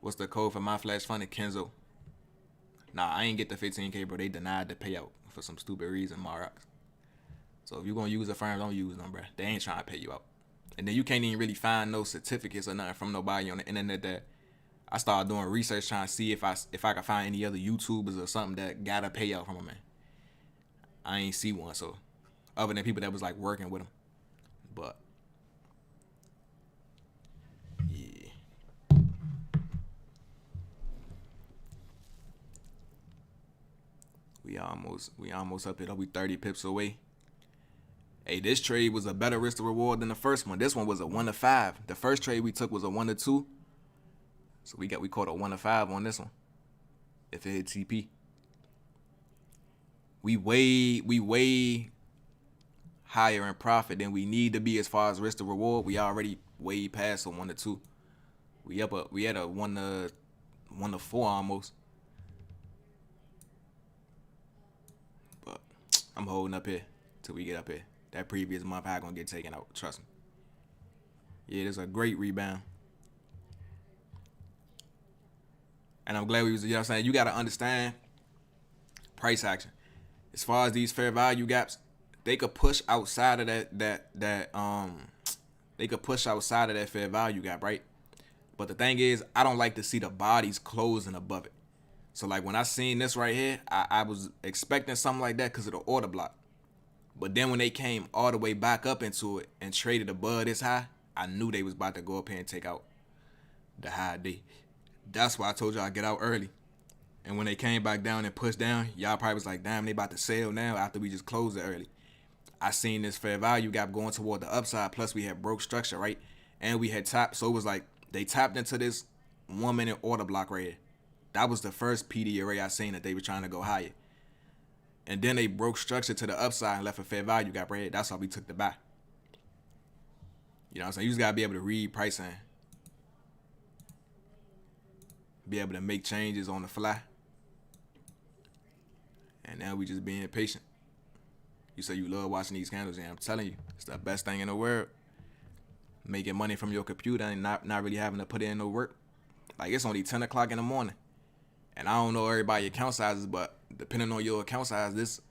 What's the code for my Flash Funding? Kenzo. Nah, I ain't get the 15K, bro. They denied the payout for some stupid reason, Marox. So if you gonna use a firm, don't use them, bro. They ain't trying to pay you out. And then you can't even really find no certificates or nothing from nobody on the internet that. I started doing research trying to see if I could find any other YouTubers or something that got a payout from them, man. I ain't see one, so other than people that was like working with them. But yeah. We almost up it. We 30 pips away. Hey, this trade was a better risk to reward than the first one. This one was a 1 to 5. The first trade we took was a 1 to 2. So we caught a 1 to 5 on this one. If it hit TP. We way higher in profit than we need to be as far as risk to reward. We already way past a 1 to 2. We had a 1 to 4 almost. But I'm holding up here till we get up here. That previous month high gonna get taken out. Trust me. Yeah, this is a great rebound. And I'm glad we was, you know what I'm saying? You got to understand price action. As far as these fair value gaps, they could push outside of they could push outside of that fair value gap, right? But the thing is, I don't like to see the bodies closing above it. So like when I seen this right here, I was expecting something like that because of the order block. But then when they came all the way back up into it and traded above this high, I knew they was about to go up here and take out the high day. That's why I told y'all I get out early. And when they came back down and pushed down, y'all probably was like, damn, they about to sell now after we just closed it early. I seen this fair value gap going toward the upside, plus we had broke structure, right? And we had tapped, so it was like they tapped into this 1 minute order block right here. That was the first PD array I seen that they were trying to go higher. And then they broke structure to the upside and left a fair value gap right here. That's why we took the buy. You know what I'm saying? You just gotta be able to read pricing. Be able to make changes on the fly. And now we just being patient. You say you love watching these candles, and I'm telling you, it's the best thing in the world. Making money from your computer and not really having to put in no work. Like, it's only 10 o'clock in the morning. And I don't know everybody's account sizes, but depending on your account size,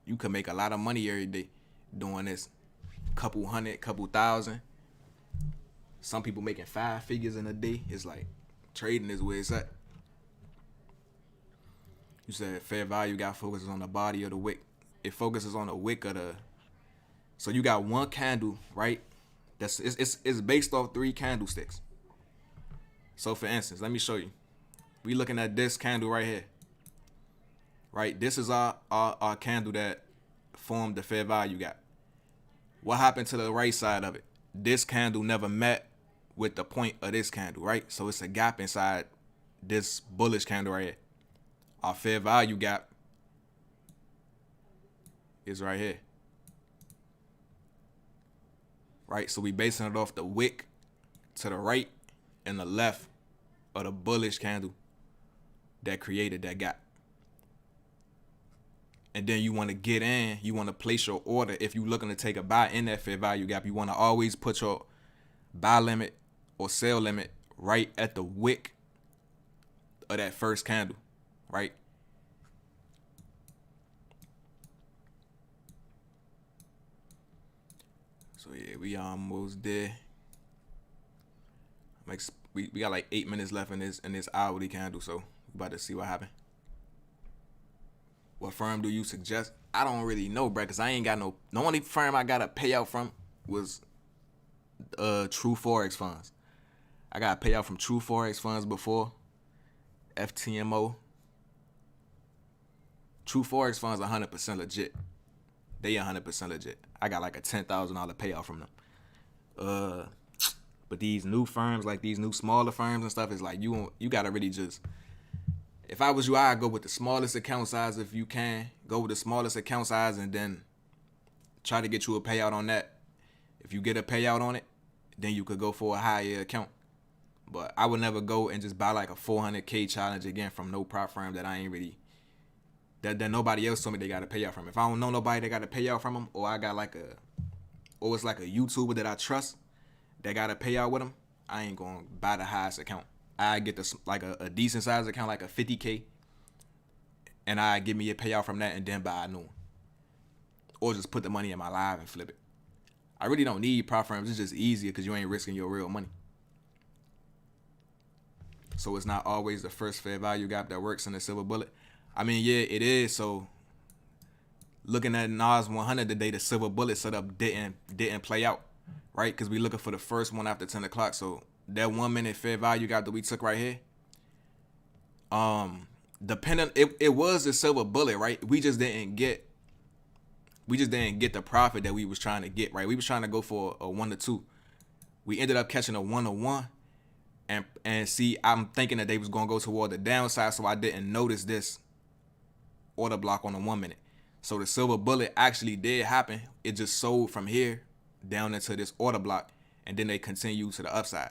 you could make a lot of money every day doing this. Couple hundred, couple thousand. Some people making 5 figures in a day. It's like, trading is where it's at. You said fair value got focuses on the body of the wick. It focuses on the wick of the. So you got one candle, right? It's based off 3 candlesticks. So for instance, let me show you. We looking at this candle right here. Right? This is our candle that formed the fair value gap. What happened to the right side of it? This candle never met with the point of this candle, right? So it's a gap inside this bullish candle right here. Our fair value gap is right here. Right? So we basing it off the wick to the right and the left of the bullish candle that created that gap. And then you want to get in, you want to place your order. If you're looking to take a buy in that fair value gap, you want to always put your buy limit or sell limit right at the wick of that first candle, right? So yeah, we almost there. We got like 8 minutes left in this hourly candle, so we about to see what happened. What firm do you suggest? I don't really know, bro, because I ain't got no. The only firm I got a payout from was True Forex funds. I got a payout from True Forex funds before. FTMO. True Forex funds 100% legit. They 100% legit. I got like a $10,000 payout from them. But these new firms, like these new smaller firms and stuff, is like you gotta really just. If I was you, I'd go with the smallest account size if you can. Go with the smallest account size and then try to get you a payout on that. If you get a payout on it, then you could go for a higher account. But I would never go and just buy like a 400K challenge again from no prop firm that I ain't really. That nobody else told me they got a payout from. If I don't know nobody that got a payout from them, or I got like or it's like a YouTuber that I trust that got a payout with them, I ain't gonna buy the highest account. I get like a decent size account, like a 50K, and I give me a payout from that and then buy a new one. Or just put the money in my live and flip it. I really don't need prop firms. It's just easier because you ain't risking your real money. So it's not always the first fair value gap that works in the silver bullet. I mean, yeah, it is. So looking at Nas100 today, the silver bullet setup didn't play out, right? Because we looking for the first one after 10 o'clock. So that 1 minute fair value gap that we took right here, it was a silver bullet, right? We just didn't get the profit that we was trying to get, right? We was trying to go for a 1 to 2. We ended up catching a 1 to 1. And see, I'm thinking that they was gonna go toward the downside, so I didn't notice this order block on the 1 minute. So the silver bullet actually did happen. It just sold from here down into this order block, and then they continue to the upside.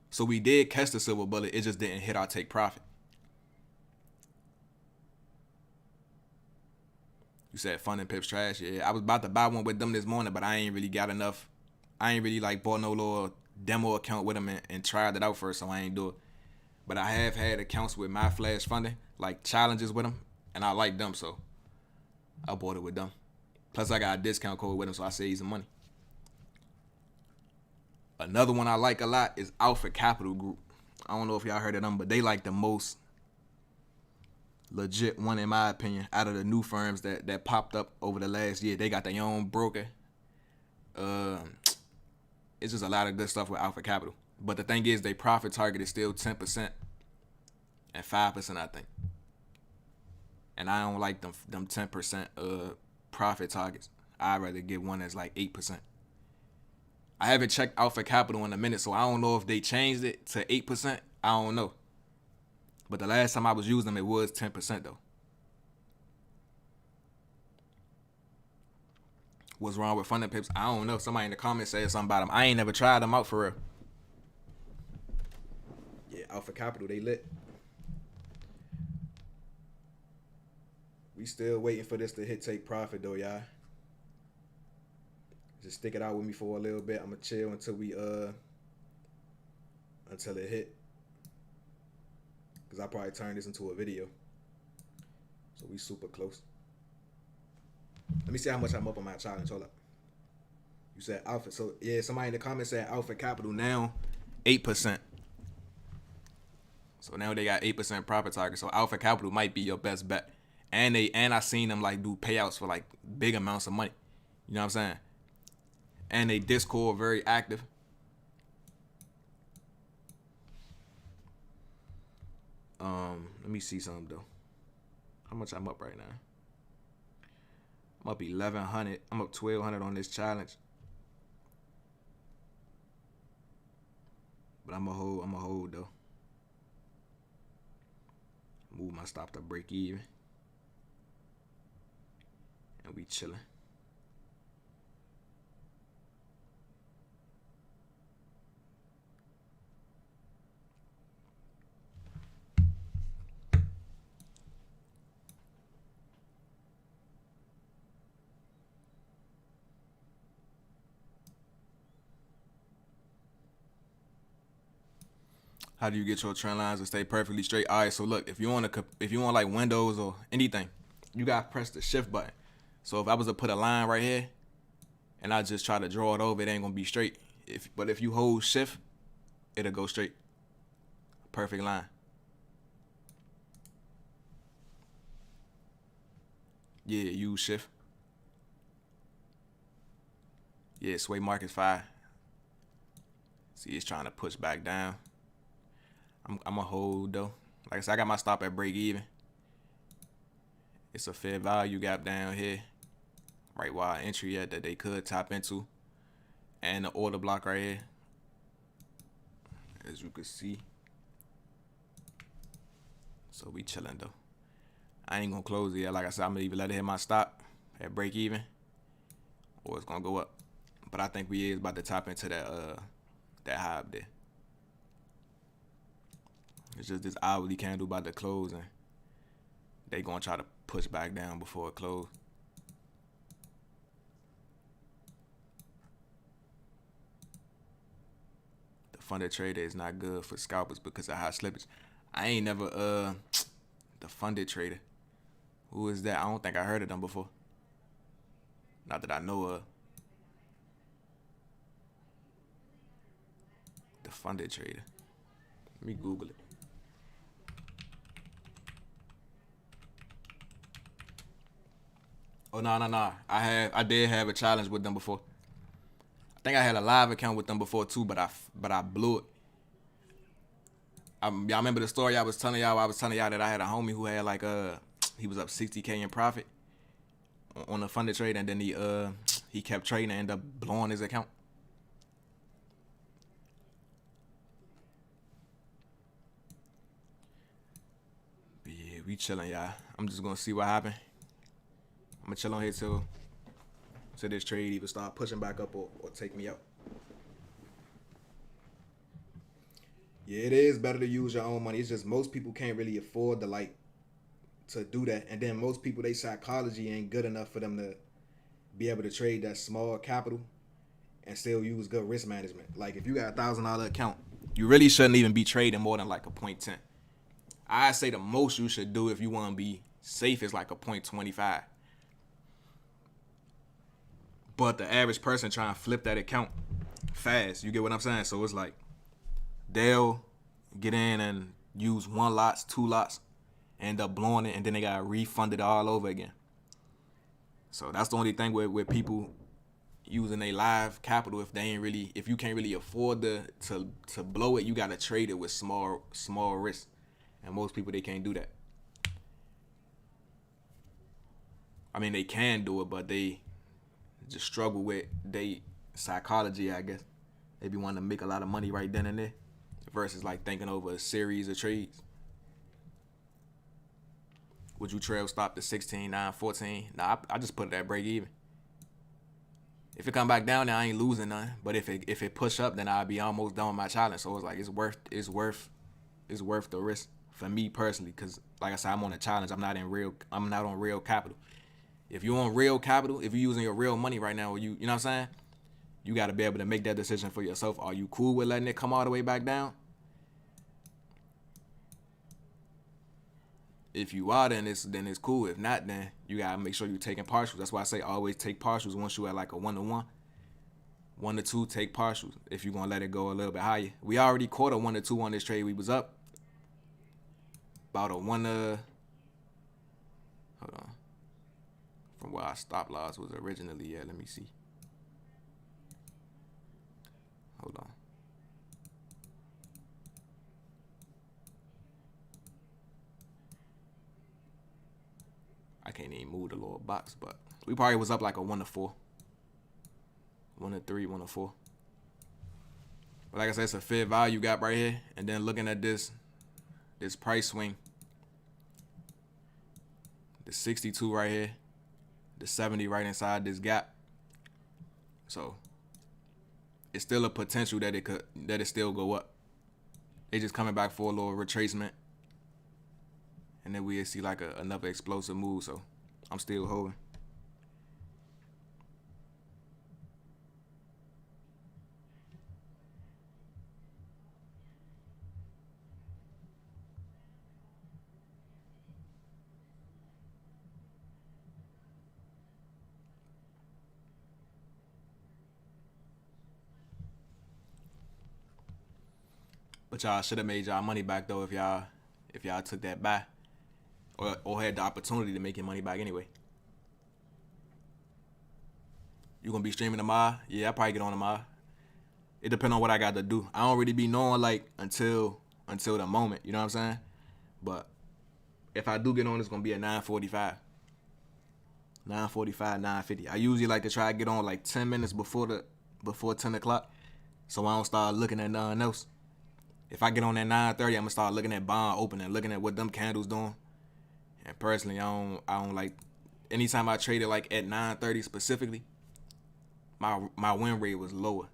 So we did catch the silver bullet. It just didn't hit our take profit. You said Funding Pips trash. Yeah, I was about to buy one with them this morning, but I ain't really got enough. I ain't really like bought no little demo account with them and tried it out first, so I ain't do it. But I have had accounts with my Flash Funding, like challenges with them, and I like them, so I bought it with them. Plus, I got a discount code with them, so I saved some money. Another one I like a lot is Alpha Capital Group. I don't know if y'all heard of them, but they like the most legit one in my opinion out of the new firms that popped up over the last year. They got their own broker. It's just a lot of good stuff with Alpha Capital. But the thing is, their profit target is still 10% and 5%, I think. And I don't like them 10% profit targets. I'd rather get one that's like 8%. I haven't checked Alpha Capital in a minute, so I don't know if they changed it to 8%. I don't know. But the last time I was using them, it was 10% though. What's wrong with Funding Pips? I don't know. Somebody in the comments said something about them. I ain't never tried them out for real. Yeah, Alpha Capital, they lit. We still waiting for this to hit take profit though, y'all. Just stick it out with me for a little bit. I'ma chill until it hit. Cause I'll probably turn this into a video. So we super close. Let me see how much I'm up on my challenge. Hold up. You said Alpha. So yeah, somebody in the comments said Alpha Capital now 8%. So now they got 8% profit target. So Alpha Capital might be your best bet. And I seen them like do payouts for like big amounts of money. You know what I'm saying? And they Discord very active. Let me see something though. How much I'm up right now? I'm up 1,100. I'm up 1,200 on this challenge. But I'm a hold though. Move my stop to break even. And we chilling. How do you get your trend lines to stay perfectly straight? All right, so look, if you want like windows or anything, you gotta press the shift button. So if I was to put a line right here, and I just try to draw it over, it ain't gonna be straight. But if you hold shift, it'll go straight. Perfect line. Yeah, use shift. Yeah, sway market's fire. See, it's trying to push back down. I'm a hold though. Like I said, I got my stop at break even. It's a fair value gap down here, right where our entry at that they could tap into, and the order block right here, as you can see. So we chilling though. I ain't gonna close it yet. Like I said, I'm gonna either let it hit my stop at break even, or it's gonna go up. But I think we is about to tap into that high up there. It's just this hourly candle about to close, and they gonna try to push back down before it close. The funded trader is not good for scalpers because of high slippage. I ain't never the funded trader. Who is that? I don't think I heard of them before. Not that I know of. The funded trader. Let me Google it. Oh no. I did have a challenge with them before. I think I had a live account with them before too, but I blew it. Y'all remember the story I was telling y'all? I was telling y'all that I had a homie who had like he was up 60K in profit on the funded trade, and then he kept trading and ended up blowing his account. But yeah, we chilling, y'all. I'm just gonna see what happens. I'm gonna chill on here till this trade either start pushing back up or take me out. Yeah, it is better to use your own money. It's just most people can't really afford to like to do that. And then most people, they psychology ain't good enough for them to be able to trade that small capital and still use good risk management. Like if you got $1,000 account, you really shouldn't even be trading more than like a 0.10. I say the most you should do if you want to be safe is like a 0.25. But the average person trying to flip that account fast, you get what I'm saying? So it's like they'll get in and use 1 lots, 2 lots, end up blowing it, and then they got refunded all over again. So that's the only thing with people using a live capital. If you can't really afford to blow it, you gotta trade it with small risk. And most people, they can't do that. I mean, they can do it, but they just struggle with they psychology, I guess. They be wanting to make a lot of money right then and there versus like thinking over a series of trades. Would you trail stop to 16, 9, 14? Nah, I just put it at break even. If it come back down, then I ain't losing none. But if it push up, then I'll be almost done with my challenge. So it's like it's worth the risk for me personally. Cause like I said, I'm on a challenge. I'm not on real capital. If you're on real capital, if you're using your real money right now, you know what I'm saying? You got to be able to make that decision for yourself. Are you cool with letting it come all the way back down? If you are, then it's cool. If not, then you gotta make sure you're taking partials. That's why I say always take partials once you at like a 1-to-1. 1-to-2, take partials if you're gonna let it go a little bit higher. We already caught a 1-to-2 on this trade. We was up about a 1 to, hold on, from where our stop loss was originally at. Let me see. Hold on. I can't even move the lower box, but we probably was up like a 1-to-4. 1-to-3, 1-to-4. But like I said, it's a fair value gap right here. And then looking at this price swing, the 62 right here, the 70 right inside this gap. So it's still a potential that it still go up. They just coming back for a little retracement. And then we'll see like another explosive move. So I'm still holding. But y'all should have made y'all money back though if y'all took that buy. Or had the opportunity to make your money back anyway. You gonna be streaming tomorrow? Yeah, I probably get on tomorrow. It depends on what I got to do. I don't really be knowing like until the moment. You know what I'm saying? But if I do get on, it's gonna be at 9:45. 9:45, 9:50. I usually like to try to get on like 10 minutes before 10 o'clock, so I don't start looking at nothing else. If I get on at 9:30, I'm gonna start looking at bond opening, looking at what them candles doing. And personally, I don't like. Anytime I traded like at 9:30 specifically, my win rate was lower.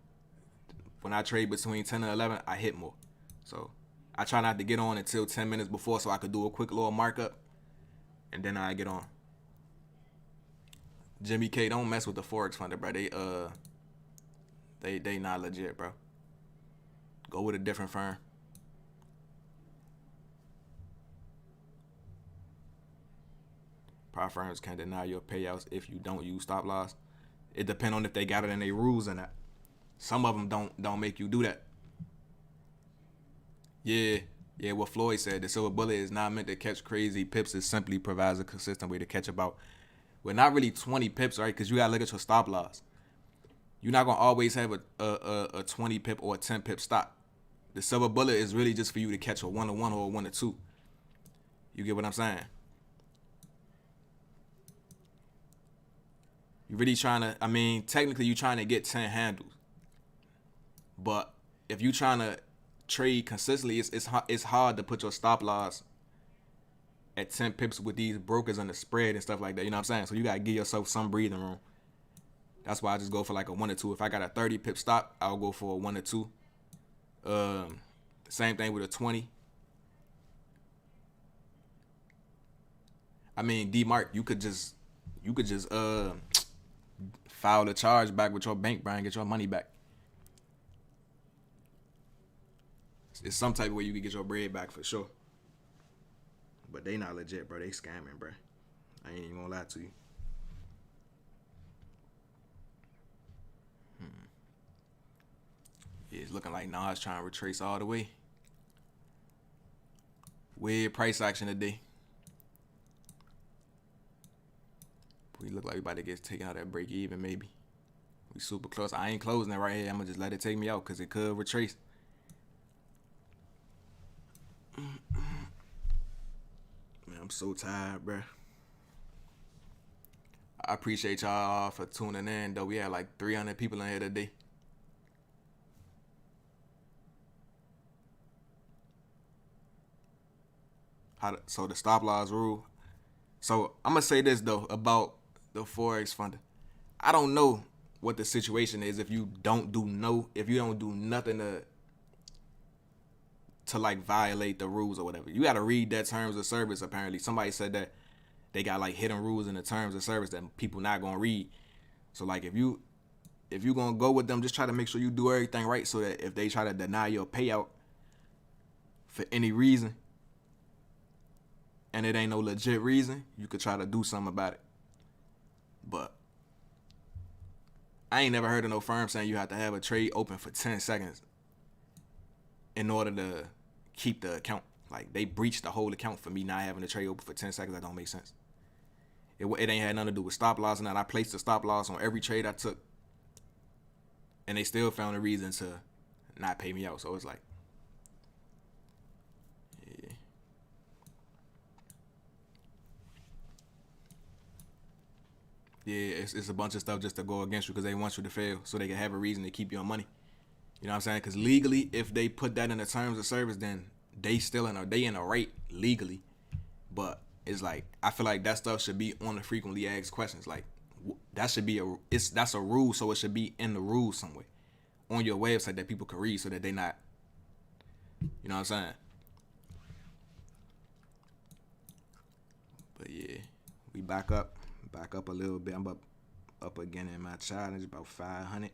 When I trade between 10 and 11, I hit more. So I try not to get on until 10 minutes before, so I could do a quick little markup, and then I get on. Jimmy K, don't mess with the Forex funder, bro. They not legit, bro. Go with a different firm. Prop firms can deny your payouts if you don't use stop loss. It depends on if they got it in their rules or not. Some of them don't make you do that. Yeah, what Floyd said, the silver bullet is not meant to catch crazy pips. It simply provides a consistent way to catch about, well, not really 20 pips, right? Because you got to look at your stop loss. You're not going to always have a 20 pip or a 10 pip stop. The silver bullet is really just for you to catch a 1-to-1 or a 1-to-2. You get what I'm saying? You're really trying to, technically you're trying to get 10 handles. But if you're trying to trade consistently, it's hard to put your stop loss at 10 pips with these brokers on the spread and stuff like that. You know what I'm saying? So you got to give yourself some breathing room. That's why I just go for like a 1-to-2. If I got a 30 pip stop, I'll go for a 1-to-2. Same thing with a 20. I mean, D-Mark, you could just file a charge back with your bank, bro, and get your money back. It's some type of way you can get your bread back for sure. But they not legit, bro. They scamming, bro. I ain't even gonna lie to you. Yeah, it's looking like Nas trying to retrace all the way. Weird price action today. We look like we about to get taken out that break even, maybe. We super close. I ain't closing it right here. I'm gonna just let it take me out because it could retrace. Man, I'm so tired, bro. I appreciate y'all for tuning in, though. We had like 300 people in here today. So the stop loss rule. So I'm gonna say this though about the Forex funder. I don't know what the situation is if you don't do nothing to like violate the rules or whatever. You gotta read that terms of service. Apparently, somebody said that they got like hidden rules in the terms of service that people not gonna read. So like if you gonna go with them, just try to make sure you do everything right so that if they try to deny your payout for any reason, and it ain't no legit reason, you could try to do something about it. But I ain't never heard of no firm saying you have to have a trade open for 10 seconds in order to keep the account. Like, they breached the whole account for me not having a trade open for 10 seconds. That don't make sense. It ain't had nothing to do with stop loss, and that I placed a stop loss on every trade I took, and they still found a reason to not pay me out. So it's like, yeah, it's a bunch of stuff just to go against you because they want you to fail so they can have a reason to keep your money. You know what I'm saying? Because legally, if they put that in the terms of service, then they in a right legally. But it's like, I feel like that stuff should be on the frequently asked questions. Like, that should be that's a rule, so it should be in the rules somewhere on your website that people can read so that they not, you know what I'm saying? But yeah, we back up a little bit. I'm up again in my challenge, about 500.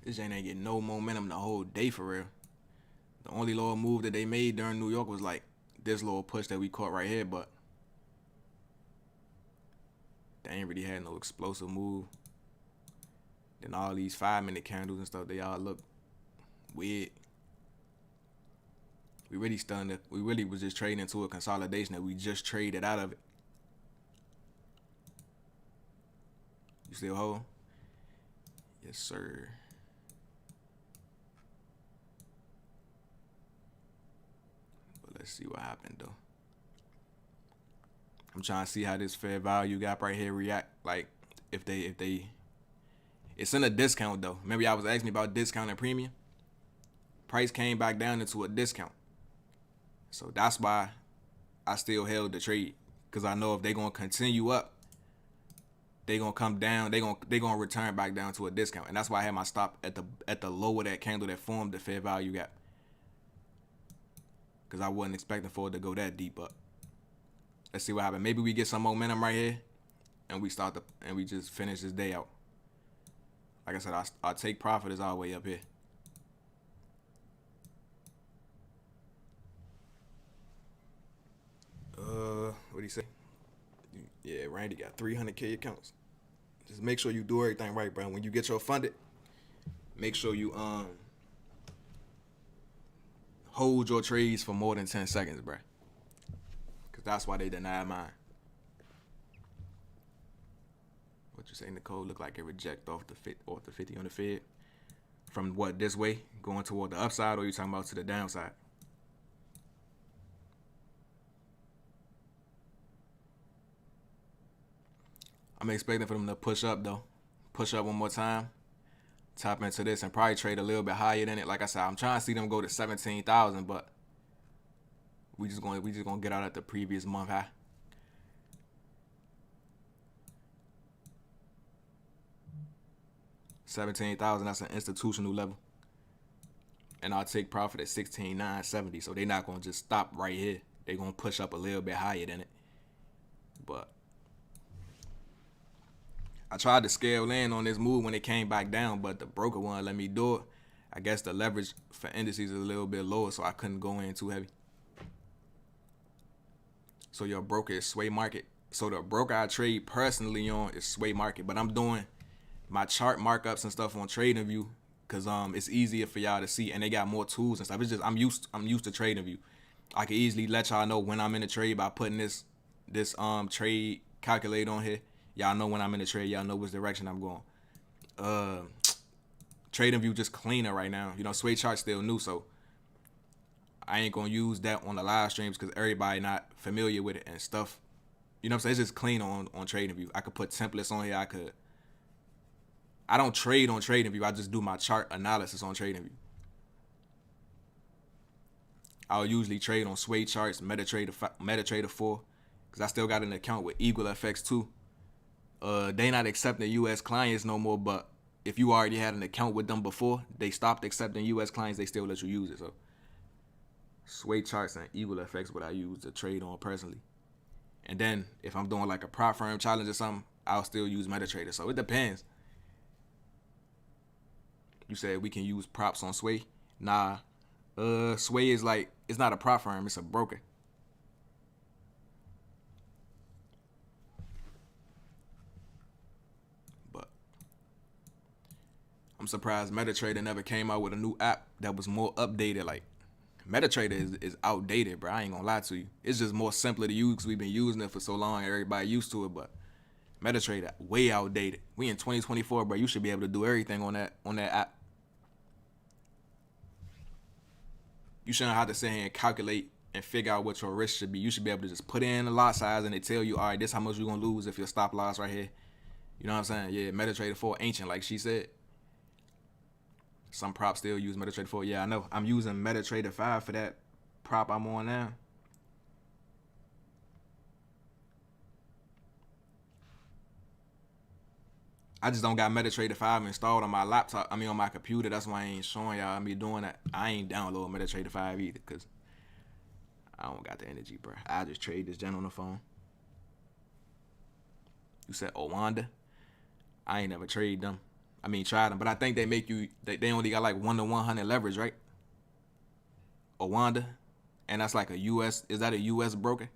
This ain't getting no momentum the whole day for real. The only little move that they made during New York was like this little push that we caught right here, but they ain't really had no explosive move. Then all these 5-minute candles and stuff, they all look weird. We really was just trading into a consolidation that we just traded out of it. You still hold? Yes, sir. But let's see what happened though. I'm trying to see how this fair value gap right here react. Like if they it's in a discount though. Remember y'all was asking me about discount and premium? Price came back down into a discount. So that's why I still held the trade, because I know if they're gonna continue up, they're gonna come down. They're gonna return back down to a discount, and that's why I had my stop at the low of that candle that formed the fair value gap, because I wasn't expecting for it to go that deep up. Let's see what happens. Maybe we get some momentum right here, and we just finish this day out. Like I said, our take profit is all the way up here. What do you say? Yeah, Randy got 300K accounts. Just make sure you do everything right, bro. When you get your funded, make sure you hold your trades for more than 10 seconds, bro. Cause that's why they denied mine. What you say, Nicole? Look like it reject off the 50 on the Fed. From what, this way, going toward the upside, or you talking about to the downside? I'm expecting for them to push up though. Push up one more time. Tap into this and probably trade a little bit higher than it. Like I said, I'm trying to see them go to 17,000, but we just gonna get out at the previous month high. $17,000. That's an institutional level. and I'll take profit at 16,970. So they're not gonna just stop right here. They're gonna push up a little bit higher than it. But I tried to scale in on this move when it came back down, but the broker wouldn't let me do it. I guess the leverage for indices is a little bit lower, so I couldn't go in too heavy. So your broker is Sway Market. So the broker I trade personally on is Sway Market, but I'm doing my chart markups and stuff on TradingView because it's easier for y'all to see, and they got more tools and stuff. It's just I'm used to TradingView. I can easily let y'all know when I'm in a trade by putting this trade calculator on here. Y'all know when I'm in the trade. Y'all know which direction I'm going. TradingView just cleaner right now. You know, Sway Chart's still new, so I ain't gonna use that on the live streams because everybody not familiar with it and stuff. You know what I'm saying? It's just clean on TradingView. I could put templates on here. I don't trade on TradingView. I just do my chart analysis on TradingView. I'll usually trade on Sway Charts, MetaTrader 4, because I still got an account with EagleFX too. They not accepting US clients no more, but if you already had an account with them before, they stopped accepting US clients. They still let you use it. So Sway Charts and EagleFX what I use to trade on personally. And then if I'm doing like a prop firm challenge or something, I'll still use MetaTrader. So it depends. You said we can use props on Sway. Nah. Sway is like, it's not a prop firm, it's a broker. But I'm surprised MetaTrader never came out with a new app that was more updated. Like, MetaTrader is outdated, bro. I ain't gonna lie to you. It's just more simpler to use because we've been using it for so long. Everybody used to it, but MetaTrader way outdated. We in 2024, bro. You should be able to do everything on that app. You shouldn't have to sit here and calculate and figure out what your risk should be. You should be able to just put in the lot size and they tell you, all right, this is how much you're gonna lose if your stop loss right here. You know what I'm saying? Yeah, MetaTrader 4 ancient, like she said. Some props still use MetaTrader 4. Yeah, I know. I'm using MetaTrader 5 for that prop I'm on now. I just don't got MetaTrader 5 installed on my laptop. On my computer. That's why I ain't showing y'all me doing that. I ain't download MetaTrader 5 either because I don't got the energy, bro. I just trade this gen on the phone. You said Owanda? I ain't never traded them. Tried them, but I think they make you, they only got like 1 to 100 leverage, right? Owanda, and that's like a US, is that a US broker?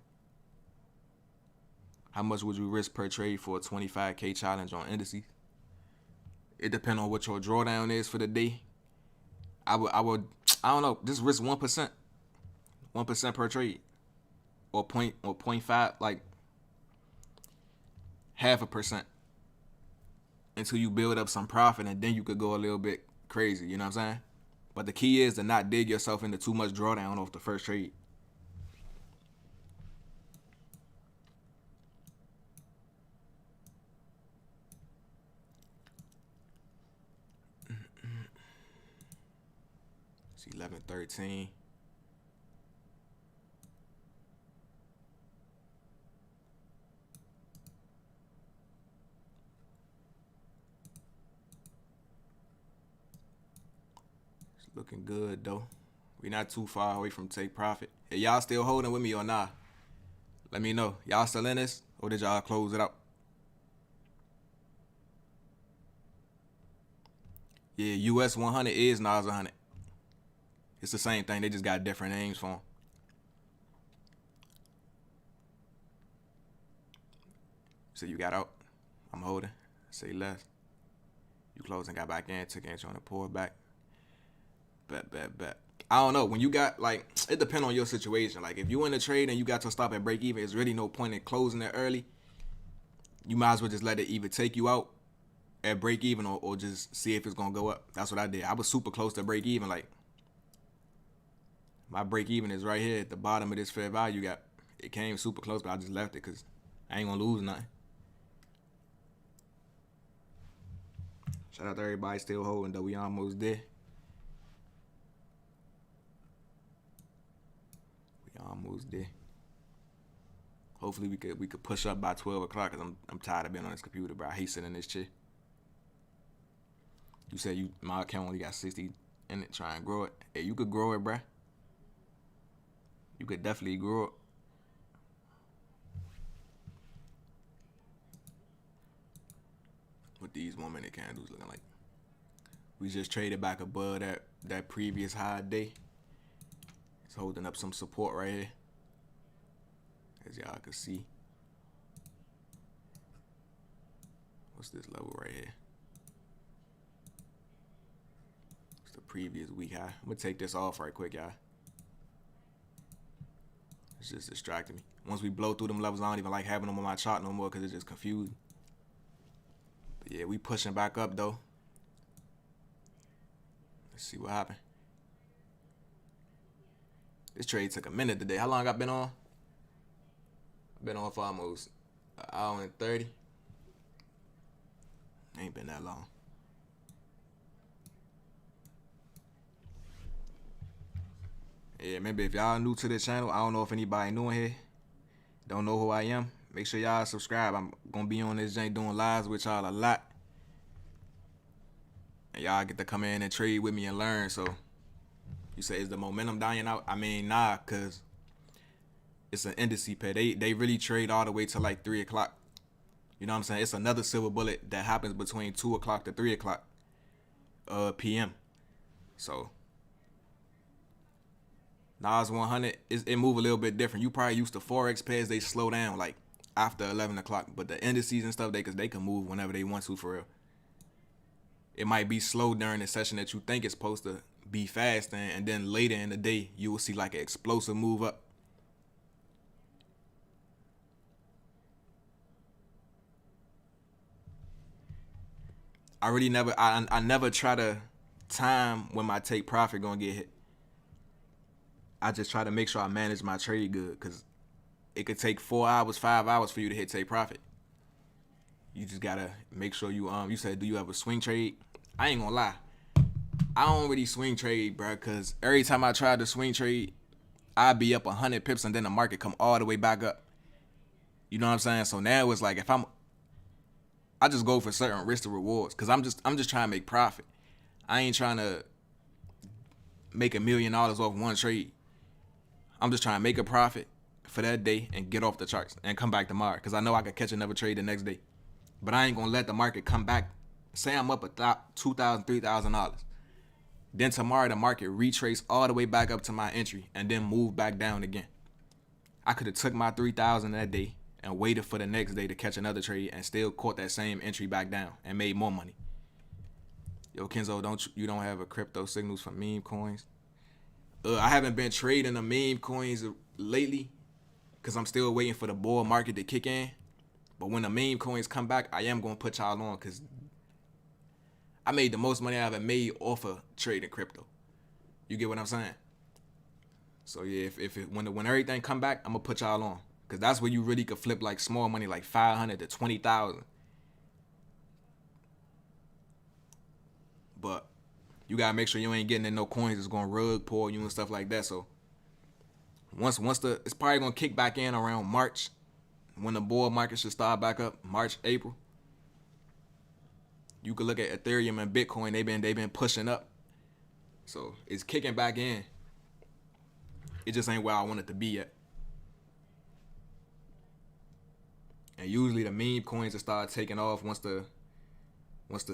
How much would you risk per trade for a 25K challenge on indices? It depends on what your drawdown is for the day. I don't know, just risk 1%. 1% per trade. Or 0.5, like 0.5%. Until you build up some profit and then you could go a little bit crazy, you know what I'm saying? But the key is to not dig yourself into too much drawdown off the first trade. It's 11:13. Looking good though. We not too far away from take profit. Hey, y'all still holding with me or not? Let me know. Y'all still in this or did y'all close it out? Yeah, US100 is Nas100. It's the same thing. They just got different names for them. So you got out. I'm holding. Say less. You closed and got back in. Took entry on the pull back. Bet. I don't know. When you got, like, it depends on your situation. Like, if you in a trade and you got to stop at break even, there's really no point in closing it early. You might as well just let it either take you out at break even or just see if it's going to go up. That's what I did. I was super close to break even. Like, my break even is right here at the bottom of this fair value gap. It came super close, but I just left it because I ain't going to lose nothing. Shout out to everybody still holding, though. We almost there. Almost there. Hopefully we could push up by 12 o'clock because I'm tired of being on this computer, bro. I hate sitting in this chair. You said my account only got 60 in it, try and grow it. Hey, you could grow it, bruh. You could definitely grow it. What these 1 minute candles looking like. We just traded back above that previous high day. It's holding up some support right here, as y'all can see. What's this level right here? It's the previous week high. I'm gonna take this off right quick, y'all. It's just distracting me. Once we blow through them levels, I don't even like having them on my chart no more because it's just confusing. But yeah, we pushing back up though. Let's see what happened. This trade took a minute today. How long I been on? I've been on for almost an hour and 30. Ain't been that long. Yeah, maybe if y'all new to the channel, I don't know if anybody new in here, don't know who I am, make sure y'all subscribe. I'm gonna be on this jank doing lives with y'all a lot. And y'all get to come in and trade with me and learn. So you say, is the momentum dying out? I mean, nah, cause it's an indice pair. They really trade all the way to like 3 o'clock. You know what I'm saying? It's another silver bullet that happens between 2 o'clock to 3 o'clock p.m. So Nas100, it move a little bit different. You probably used to Forex pairs, they slow down like after 11 o'clock. But the indices and stuff, they can move whenever they want to for real. It might be slow during the session that you think it's supposed to be fast, and then later in the day, you will see like an explosive move up. I never try to time when my take profit gonna get hit. I just try to make sure I manage my trade good, because it could take 4 hours, 5 hours for you to hit take profit. You just gotta make sure you said, do you have a swing trade? I ain't gonna lie, I don't really swing trade, bro, because every time I try to swing trade, I'd be up 100 pips and then the market come all the way back up. You know what I'm saying? So now it's like, I just go for certain risk to rewards, because I'm just trying to make profit. I ain't trying to make $1 million off one trade. I'm just trying to make a profit for that day and get off the charts and come back tomorrow, because I know I could catch another trade the next day. But I ain't gonna let the market come back. Say I'm up $2,000, $3,000. Then tomorrow the market retrace all the way back up to my entry and then move back down again. I could have took my 3,000 that day and waited for the next day to catch another trade and still caught that same entry back down and made more money. Yo, Kenzo, you don't have a crypto signals for meme coins? I haven't been trading the meme coins lately because I'm still waiting for the bull market to kick in. But when the meme coins come back, I am going to put y'all on, because I made the most money I ever made off of trading crypto. You get what I'm saying? So yeah, when everything come back, I'm going to put y'all on, because that's where you really could flip like small money, like 500 to 20,000. But you got to make sure you ain't getting in no coins that's going to rug pull you and stuff like that. So once it's probably going to kick back in around March, when the bull market should start back up, March, April. You could look at Ethereum and Bitcoin, they've been pushing up. So it's kicking back in. It just ain't where I want it to be yet. And usually the meme coins will start taking off once the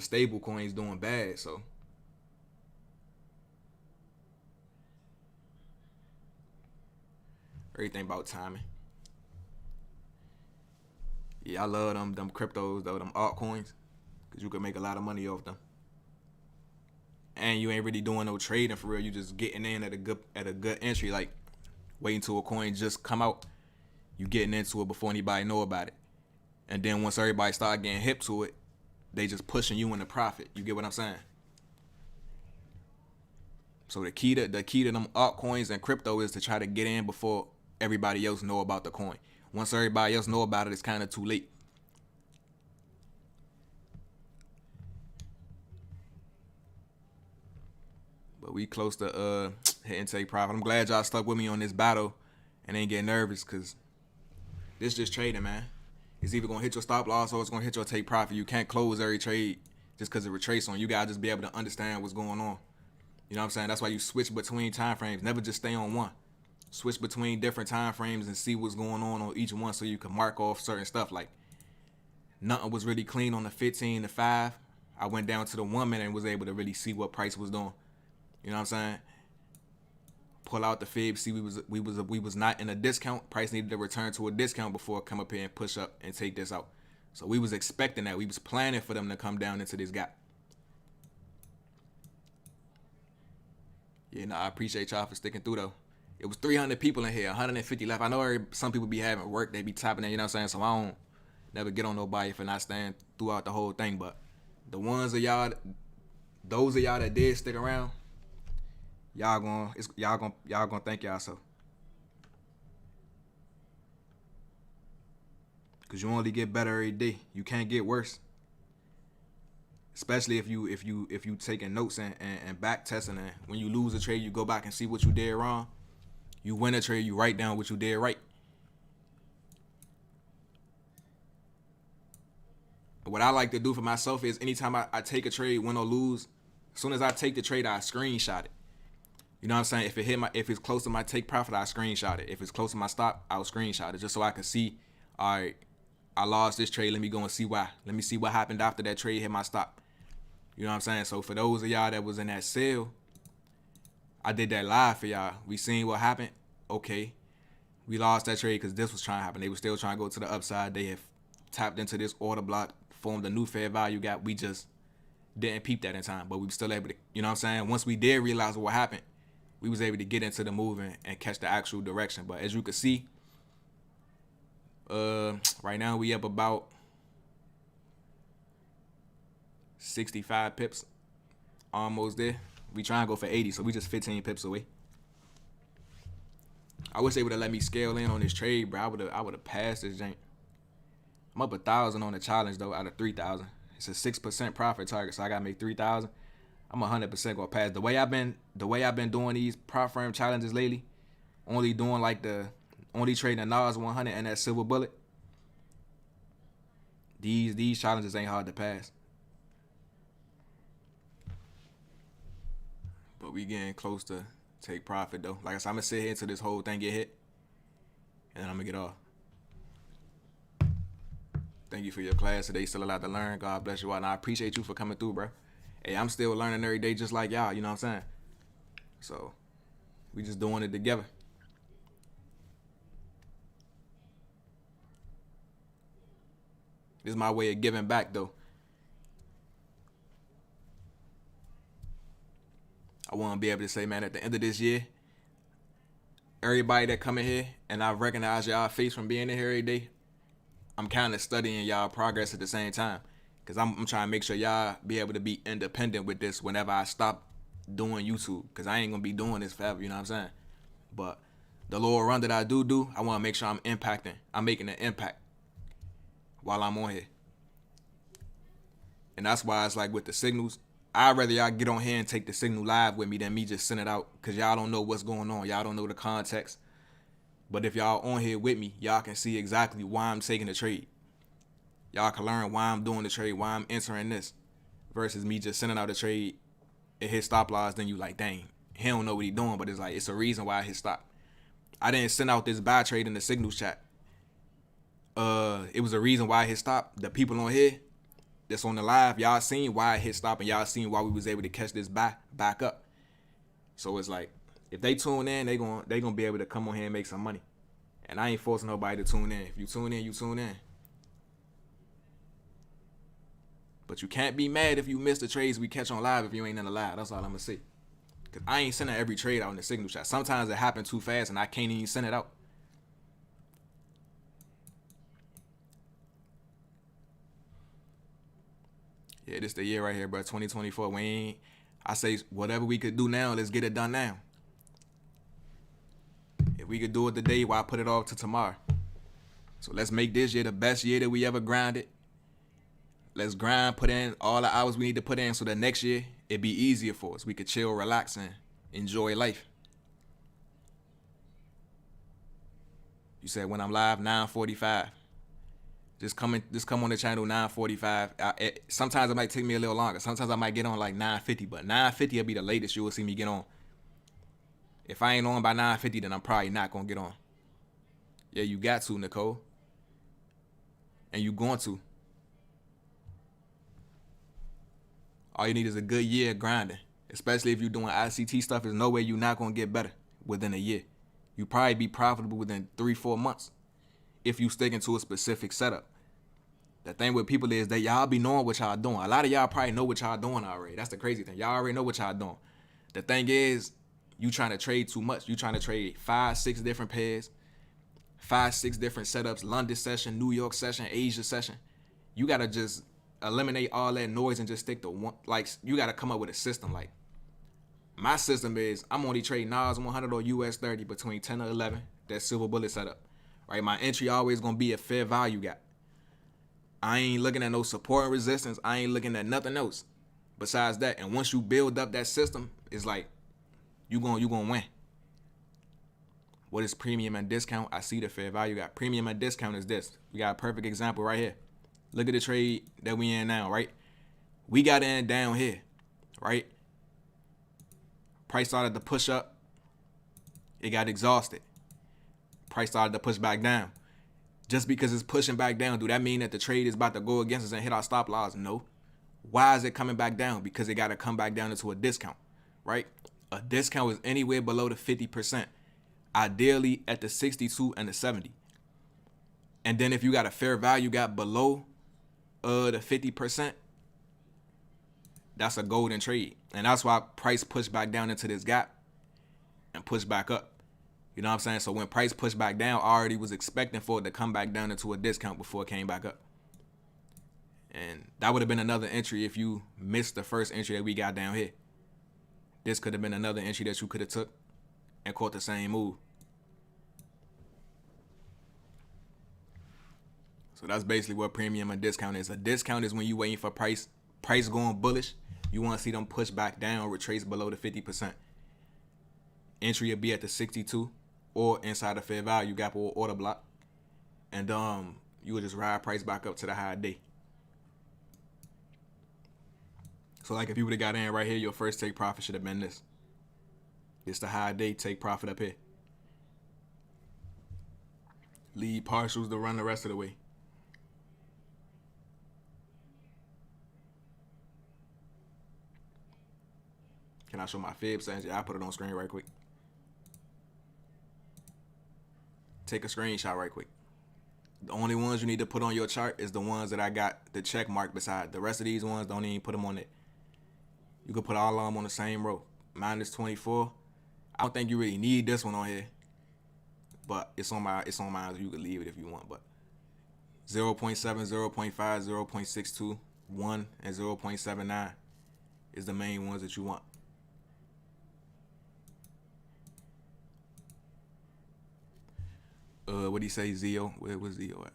stable coins doing bad. So everything about timing. Yeah, I love them cryptos though, them altcoins, because you can make a lot of money off them. And you ain't really doing no trading for real. You just getting in at a good entry, like waiting till a coin just come out. You getting into it before anybody know about it. And then once everybody start getting hip to it, they just pushing you into profit. You get what I'm saying? So the key to them altcoins and crypto is to try to get in before everybody else know about the coin. Once everybody else know about it, it's kind of too late. But we close to hitting take profit. I'm glad y'all stuck with me on this battle and ain't get nervous, because this just trading, man. It's either going to hit your stop loss or it's going to hit your take profit. You can't close every trade just because it retrace on. You got to just be able to understand what's going on. You know what I'm saying? That's why you switch between time frames. Never just stay on one. Switch between different time frames and see what's going on each one, so you can mark off certain stuff. Like, nothing was really clean on the 15 to 5. I went down to the 1 minute and was able to really see what price was doing. You know what I'm saying? Pull out the fib, see we was not in a discount. Price needed to return to a discount before it come up here and push up and take this out. So we was expecting that. We was planning for them to come down into this gap. Yeah, no, I appreciate y'all for sticking through though. It was 300 people in here, 150 left. I know some people be having work, they be tapping in, you know what I'm saying? So I don't never get on nobody for not staying throughout the whole thing. But the ones of y'all, those of y'all that did stick around, y'all gonna thank y'all so. Cause you only get better every day. You can't get worse. Especially if you taking notes and back testing, and when you lose a trade, you go back and see what you did wrong. You win a trade, you write down what you did right. What I like to do for myself is anytime I take a trade, win or lose, as soon as I take the trade, I screenshot it. You know what I'm saying? If it's close to my take profit, I screenshot it. If it's close to my stop, I'll screenshot it just so I can see, all right, I lost this trade. Let me go and see why. Let me see what happened after that trade hit my stop. You know what I'm saying? So for those of y'all that was in that sale, I did that live for y'all. We seen what happened. Okay. We lost that trade because this was trying to happen. They were still trying to go to the upside. They have tapped into this order block, formed a new fair value gap. We just didn't peep that in time, but we were still able to, you know what I'm saying? Once we did realize what happened, we was able to get into the movement and catch the actual direction. But as you can see, right now we up about 65 pips, almost there. We trying to go for 80, so we just 15 pips away. I wish they would have let me scale in on this trade, bro. I would have passed this jank. I'm up 1,000 on the challenge though, out of 3,000. It's a 6% profit target, so I gotta make 3,000. I'm 100% gonna pass. The way I've been doing these prop firm challenges lately, only trading the Nas100 and that silver bullet. These challenges ain't hard to pass. But we getting close to take profit though. Like I said, I'm gonna sit here until this whole thing get hit, and then I'm gonna get off. Thank you for your class today. Still a lot to learn. God bless you all. And I appreciate you for coming through, bro. Hey, I'm still learning every day just like y'all. You know what I'm saying? So we just doing it together. This is my way of giving back though. I want to be able to say, man, at the end of this year, everybody that come in here, and I recognize y'all face from being in here every day, I'm kind of studying y'all progress at the same time. Because I'm trying to make sure y'all be able to be independent with this whenever I stop doing YouTube. Because I ain't going to be doing this forever, you know what I'm saying? But the little run that I do, I want to make sure I'm making an impact while I'm on here. And that's why it's like with the signals, I'd rather y'all get on here and take the signal live with me than me just send it out, because y'all don't know what's going on. Y'all don't know the context. But if y'all on here with me, y'all can see exactly why I'm taking the trade. Y'all can learn why I'm doing the trade, why I'm entering this, versus me just sending out a trade, it hit stop loss, then you like, dang, he don't know what he doing, but it's like, it's a reason why I hit stop. I didn't send out this buy trade in the signals chat. It was a reason why I hit stop. The people on here that's on the live, y'all seen why I hit stop, and y'all seen why we was able to catch this back up. So it's like, if they tune in, they gonna be able to come on here and make some money. And I ain't forcing nobody to tune in. If you tune in, you tune in. But you can't be mad if you miss the trades we catch on live if you ain't in the live. That's all I'm gonna say. Cause I ain't sending every trade out in the signal chat. Sometimes it happen too fast and I can't even send it out. Yeah, this the year right here, bro. 2024. I say whatever we could do now, let's get it done now. If we could do it today, why put it off to tomorrow? So let's make this year the best year that we ever grinded. Let's grind, put in all the hours we need to put in so that next year it'd be easier for us. We could chill, relax, and enjoy life. You said when I'm live, 9:45. Just come on the channel 9:45. Sometimes it might take me a little longer. Sometimes I might get on like 9:50, but 9:50 will be the latest you will see me get on. If I ain't on by 9:50, then I'm probably not gonna get on. Yeah, you got to, Nicole. And you going to. All you need is a good year of grinding. Especially if you're doing ICT stuff, there's no way you're not gonna get better within a year. You probably be profitable within 3-4 months if you stick into a specific setup. The thing with people is that y'all be knowing what y'all doing. A lot of y'all probably know what y'all doing already. That's the crazy thing. Y'all already know what y'all doing. The thing is, you trying to trade too much. You trying to trade 5-6 different pairs, 5-6 different setups, London session, New York session, Asia session. You gotta just eliminate all that noise and just stick to one. Like, you gotta come up with a system. Like, my system is I'm only trading Nas100 or US30 between 10 or 11. That silver bullet setup, right? My entry always gonna be a fair value gap. I ain't looking at no support and resistance. I ain't looking at nothing else besides that. And once you build up that system, it's like you gonna win. What is premium and discount? I see the fair value gap. Premium and discount is this. We got a perfect example right here. Look at the trade that we in now, right? We got in down here, right? Price started to push up. It got exhausted. Price started to push back down. Just because it's pushing back down, do that mean that the trade is about to go against us and hit our stop loss? No. Why is it coming back down? Because it got to come back down into a discount, right? A discount is anywhere below the 50%. Ideally at the 62 and the 70. And then if you got a fair value gap below the 50%, that's a golden trade. And that's why price pushed back down into this gap and pushed back up. You know what I'm saying? So when price pushed back down, I already was expecting for it to come back down into a discount before it came back up. And that would have been another entry if you missed the first entry that we got down here. This could have been another entry that you could have took and caught the same move. So that's basically what premium and discount is. A discount is when you waiting for price going bullish. You want to see them push back down or retrace below the 50%. Entry will be at the 62 or inside the fair value gap or order block. And you would just ride price back up to the high day. So like if you would have got in right here, your first take profit should have been this. It's the high day, take profit up here. Lead partials to run the rest of the way. Can I show my fib settings? Yeah, I'll put it on screen right quick. Take a screenshot right quick. The only ones you need to put on your chart is the ones that I got the check mark beside. The rest of these ones, don't even put them on it. You can put all of them on the same row. Minus 24. I don't think you really need this one on here. But it's on mine, so you can leave it if you want. But 0.7, 0.5, 0.62, 1, and 0.79 is the main ones that you want. What do you say, Zio? Where was Zio at?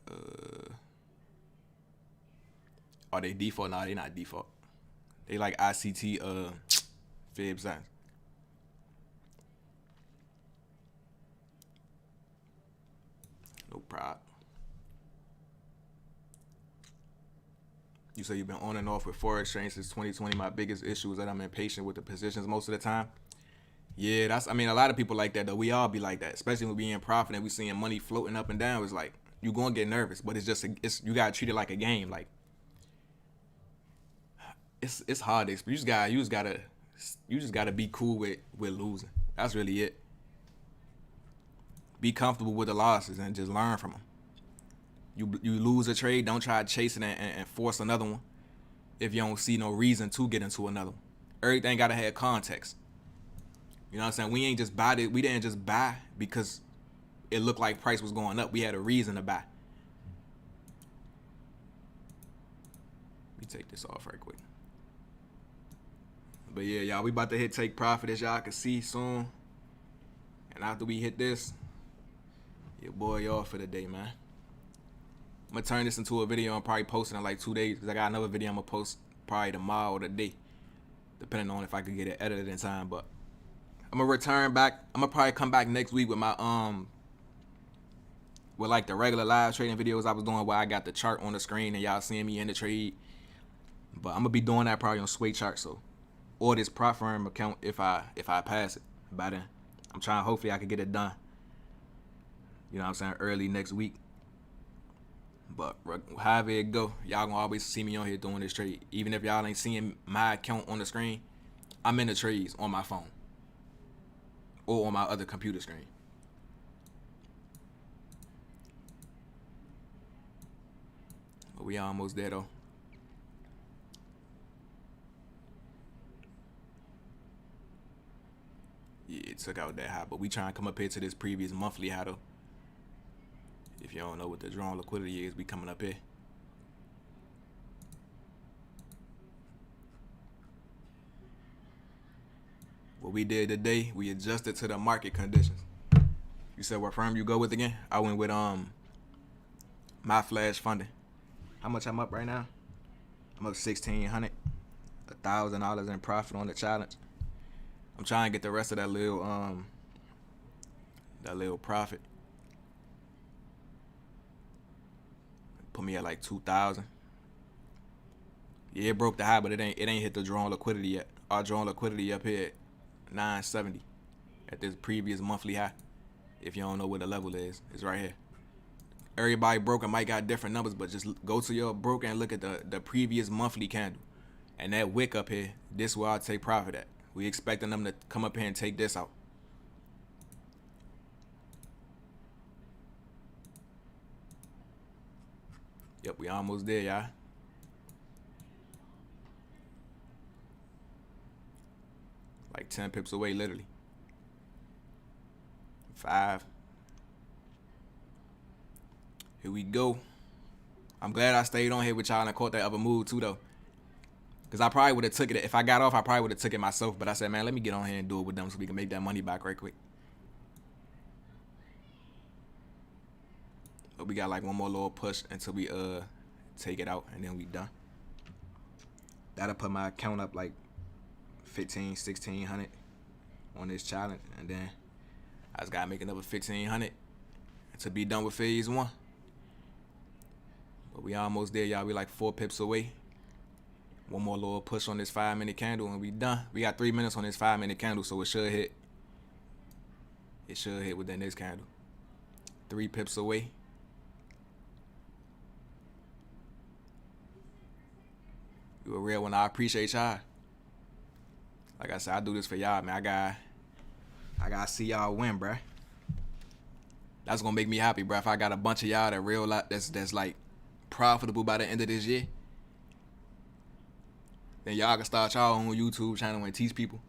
Are they default? No, they not default. They like ICT fib signs. No problem. You say you've been on and off with Forex trading since 2020. My biggest issue is that I'm impatient with the positions most of the time. Yeah, a lot of people like that though. We all be like that, especially when we in profit and we seeing money floating up and down. It's like you gonna get nervous, but you gotta treat it like a game. Like it's hard to explain. You just gotta be cool with losing. That's really it. Be comfortable with the losses and just learn from them. You lose a trade, don't try to chase it and force another one if you don't see no reason to get into another one. Everything gotta have context. You know what I'm saying? We didn't just buy because it looked like price was going up. We had a reason to buy. Let me take this off right quick. But yeah, y'all, we about to hit take profit as y'all can see soon. And after we hit this, your boy off for the day, man. I'm gonna turn this into a video and probably post it in like 2 days because I got another video I'm gonna post probably tomorrow or the day, depending on if I could get it edited in time. But I'm gonna return back. I'm gonna probably come back next week with my with like the regular live trading videos I was doing where I got the chart on the screen and y'all seeing me in the trade. But I'm gonna be doing that probably on Sway chart, so or this prop firm account if I pass it by then. I'm trying, hopefully I can get it done. You know what I'm saying, early next week. But however it go, y'all gonna always see me on here doing this trade. Even if y'all ain't seeing my account on the screen, I'm in the trades on my phone or on my other computer screen. But we almost there though. Yeah, it took out that high, but we trying to come up here to this previous monthly high though. If you don't know what the drawn liquidity is, we coming up here. What we did today, we adjusted to the market conditions. You said what firm you go with again? I went with my flash funding. How much I'm up right now? I'm up $1,600, $1,000 in profit on the challenge. I'm trying to get the rest of that little profit. Put me at like 2,000. Yeah, it broke the high, but it ain't hit the drawn liquidity yet. Our drawn liquidity up here at 970 at this previous monthly high. If you don't know what the level is, it's right here. Everybody broker might got different numbers, but just go to your broker and look at the previous monthly candle. And that wick up here, this is where I'll take profit at. We expecting them to come up here and take this out. Yep, we almost there, y'all. Like 10 pips away, literally. 5. Here we go. I'm glad I stayed on here with y'all and caught that other move too, though. Because I probably would have took it. If I got off, I probably would have took it myself. But I said, man, let me get on here and do it with them so we can make that money back right quick. But we got like one more little push until we take it out and then we done. That'll put my account up like 15, 1600 on this challenge, and then I just gotta make another 1500 to be done with phase 1. But we almost there, y'all. We like 4 pips away. One more little push on this 5-minute candle and we done. We got 3 minutes on this 5-minute candle, so it should hit. It should hit within this candle. 3 pips away. You a real one. I appreciate y'all. Like I said, I do this for y'all, man. I gotta see y'all win, bruh. That's gonna make me happy, bruh. If I got a bunch of y'all that real lot that's like profitable by the end of this year, then y'all can start y'all own YouTube channel and teach people.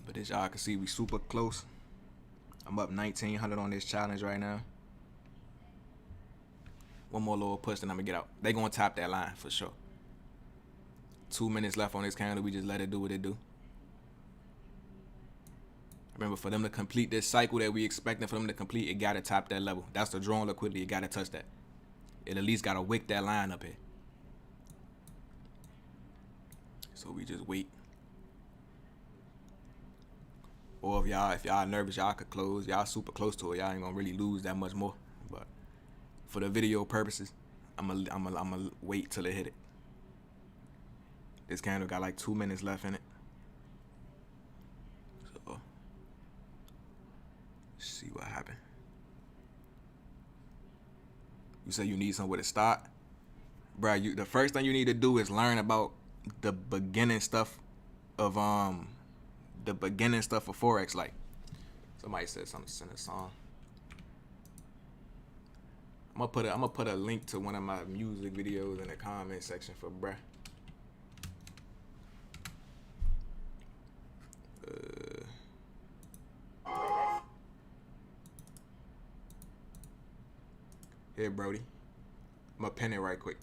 But as y'all can see, we super close. I'm up 1900 on this challenge right now. One more little push, then I'm gonna get out. They gonna top that line for sure. 2 minutes left on this candle. We just let it do what it do. Remember, for them to complete this cycle that we expecting for them to complete, it gotta top that level. That's the drawn liquidity. It gotta touch that. It at least gotta wick that line up here. So we just wait. Or if y'all nervous, y'all could close. Y'all super close to it. Y'all ain't gonna really lose that much more. But for the video purposes, I'ma wait till it hit it. This candle got like 2 minutes left in it. So let's see what happened. You say you need somewhere to start, bruh. The first thing you need to do is learn about the beginning stuff of Forex. Like somebody said something, send a song. I'm gonna put a link to one of my music videos in the comment section for bruh. Here, Brody. I'm gonna pin it right quick.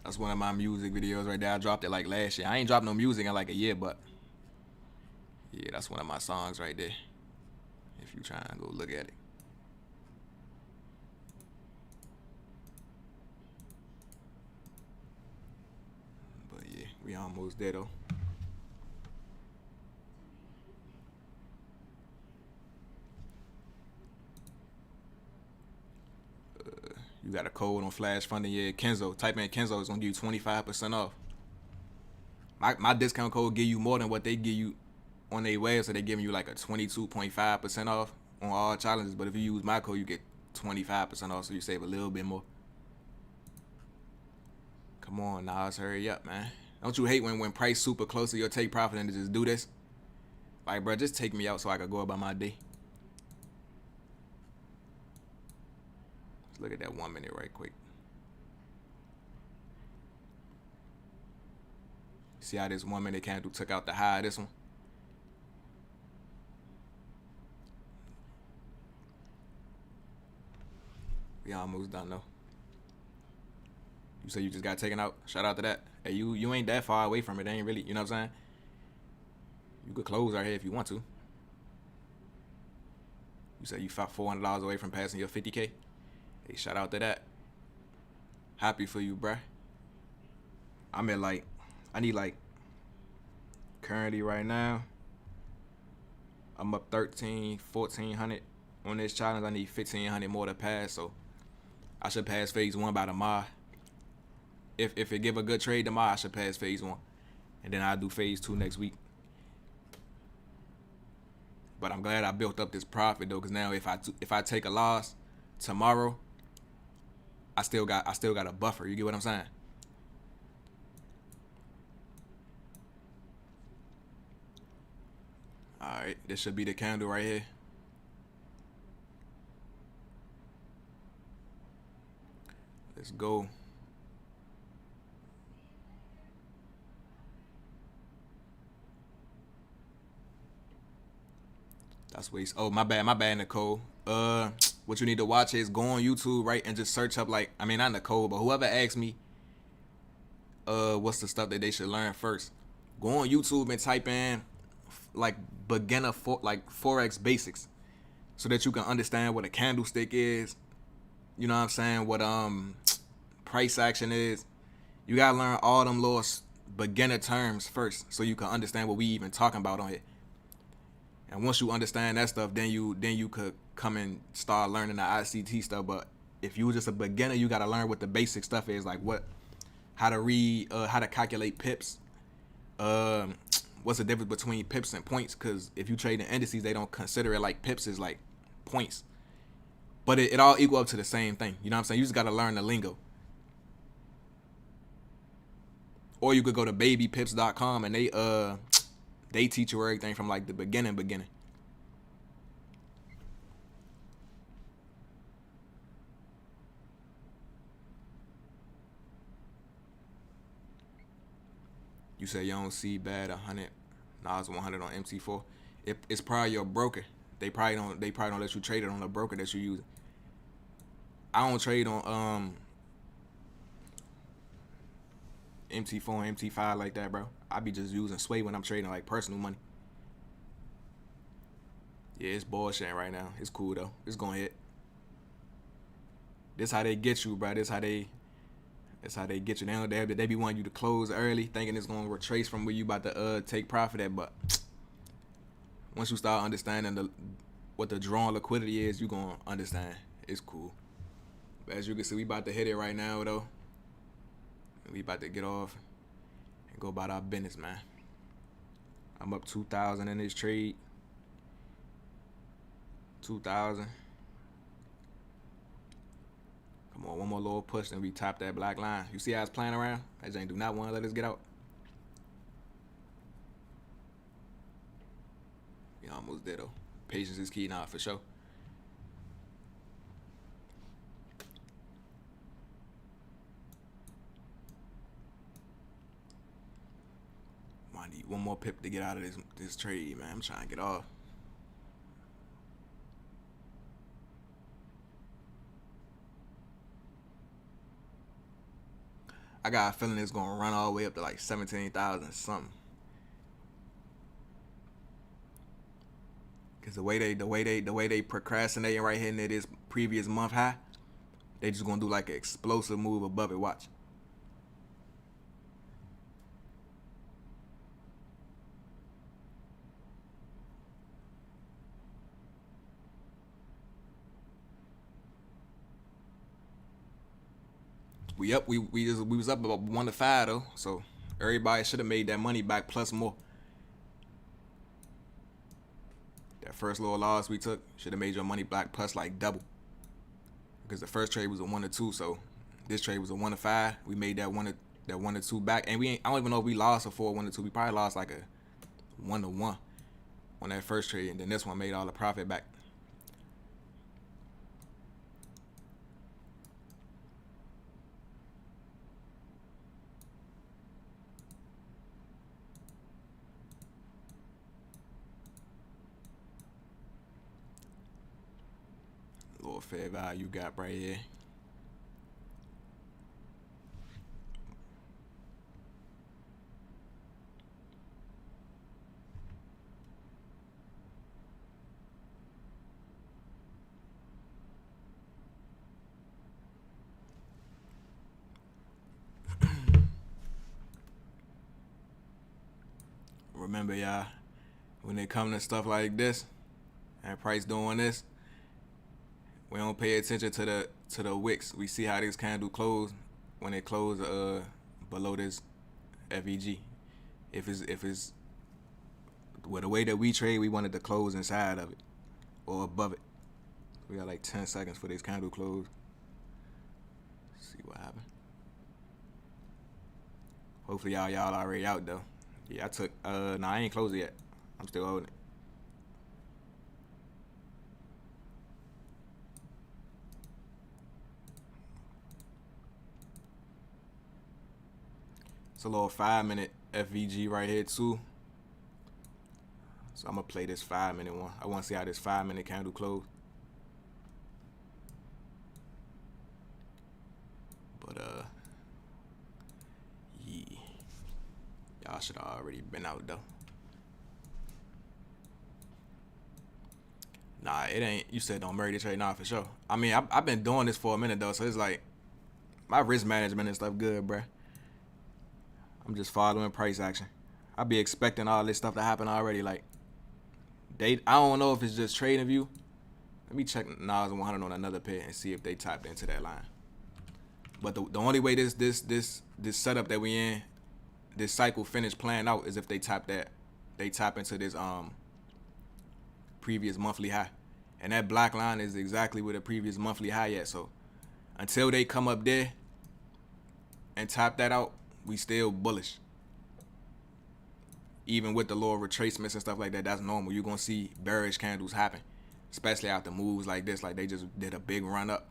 That's one of my music videos right there. I dropped it like last year. I ain't dropped no music in like a year, but yeah, that's one of my songs right there. If you try and go look at it. But yeah, we almost there though. got a code on Flash Funding, yeah, Kenzo. Type in Kenzo, it's gonna give you 25% off. My discount code give you more than what they give you on their web, so they giving you like a 22.5% off on all challenges. But if you use my code, you get 25% off, so you save a little bit more. Come on, Nas, hurry up, man. Don't you hate when price super close to your take profit and to just do this? Like, bro, just take me out so I can go about my day. Let's look at that 1 minute right quick. See how this 1 minute candle took out the high of this one? We almost done though. You say you just got taken out. Shout out to that. Hey, you ain't that far away from it. It ain't really, you know what I'm saying? You could close right here if you want to. You say you $400 away from passing your 50K. Hey, shout out to that. Happy for you, bruh. I'm at like, I need like, currently right now, I'm up 1,400 on this challenge. I need 1,500 more to pass, so I should pass phase 1 by tomorrow. If it give a good trade tomorrow, I should pass phase 1, and then I'll do phase 2 next week. But I'm glad I built up this profit though, because now if I take a loss tomorrow, I still got a buffer. You get what I'm saying? All right, this should be the candle right here. Let's go. That's waste. Oh, my bad, Nicole. What you need to watch is go on YouTube, right, and just search up, like, I mean, not Nicole, but whoever asks me, what's the stuff that they should learn first. Go on YouTube and type in like beginner Forex basics, so that you can understand what a candlestick is. You know what I'm saying? What price action is. You gotta learn all them little beginner terms first, so you can understand what we even talking about on here. And once you understand that stuff, then you could come and start learning the ICT stuff. But if you were just a beginner, you gotta learn what the basic stuff is, like how to read, how to calculate pips. What's the difference between pips and points? Because if you trade in indices, they don't consider it like pips is like points. But it all equal up to the same thing. You know what I'm saying? You just gotta learn the lingo. Or you could go to babypips.com and they teach you everything from like the beginning. You say you don't see bad 100, Nas100 on MT4. It's probably your broker. They probably don't let you trade it on the broker that you use. I don't trade on MT4 and MT5 like that, bro. I be just using Sway when I'm trading like personal money. Yeah, it's bullshit right now. It's cool though. It's gonna hit. This how they get you, bro. That's how they get you. They be wanting you to close early, thinking it's gonna retrace from where you about to take profit at. But once you start understanding what the drawn liquidity is, you gonna understand. It's cool. But as you can see, we about to hit it right now though. We about to get off and go about our business, man. I'm up 2,000 in this trade. 2,000. Come on, one more little push, then we top that black line. You see how it's playing around? I just do not want to let us get out. We almost did though. Patience is key now for sure. I need one more pip to get out of this trade, man. I'm trying to get off. I got a feeling it's gonna run all the way up to like 17,000 something. Cause the way they procrastinating right here near this previous month high, they just gonna do like an explosive move above it. Watch. We was up about 1 to 5 though, so everybody should have made that money back plus more. That first little loss we took should have made your money back plus like double. Because the first trade was a 1 to 2, so this trade was a 1 to 5. We made that 1 to 2 back, and I don't even know if we lost a 1 to 2. We probably lost like a 1 to 1 on that first trade, and then this one made all the profit back. Little fair value gap right here. Remember, y'all, when it comes to stuff like this and price doing this, we don't pay attention to the wicks. We see how this candle close when it close below this FEG. If it's well, the way that we trade, we wanted to close inside of it or above it. We got like 10 seconds for this candle close. Let's see what happened. Hopefully y'all already out though. Yeah, I took nah, I ain't closed it yet. I'm still holding it. It's a little 5-minute FVG right here too. So I'm gonna play this 5-minute one. I wanna see how this 5-minute candle close. But yeah. Y'all should have already been out though. Nah, it ain't. You said don't marry the trade. Nah, for sure. I mean, I've been doing this for a minute though, so it's like my risk management and stuff good, bruh. I'm just following price action. I be expecting all this stuff to happen already. Like, I don't know if it's just trading view. Let me check Nas100 on another pair and see if they tapped into that line. But the only way this setup that we in, this cycle finish playing out is if they tap into this previous monthly high. And that black line is exactly where the previous monthly high at. So until they come up there and tap that out, we still bullish. Even with the lower retracements and stuff like that, that's normal. You're gonna see bearish candles happen, especially after moves like this, like they just did a big run up.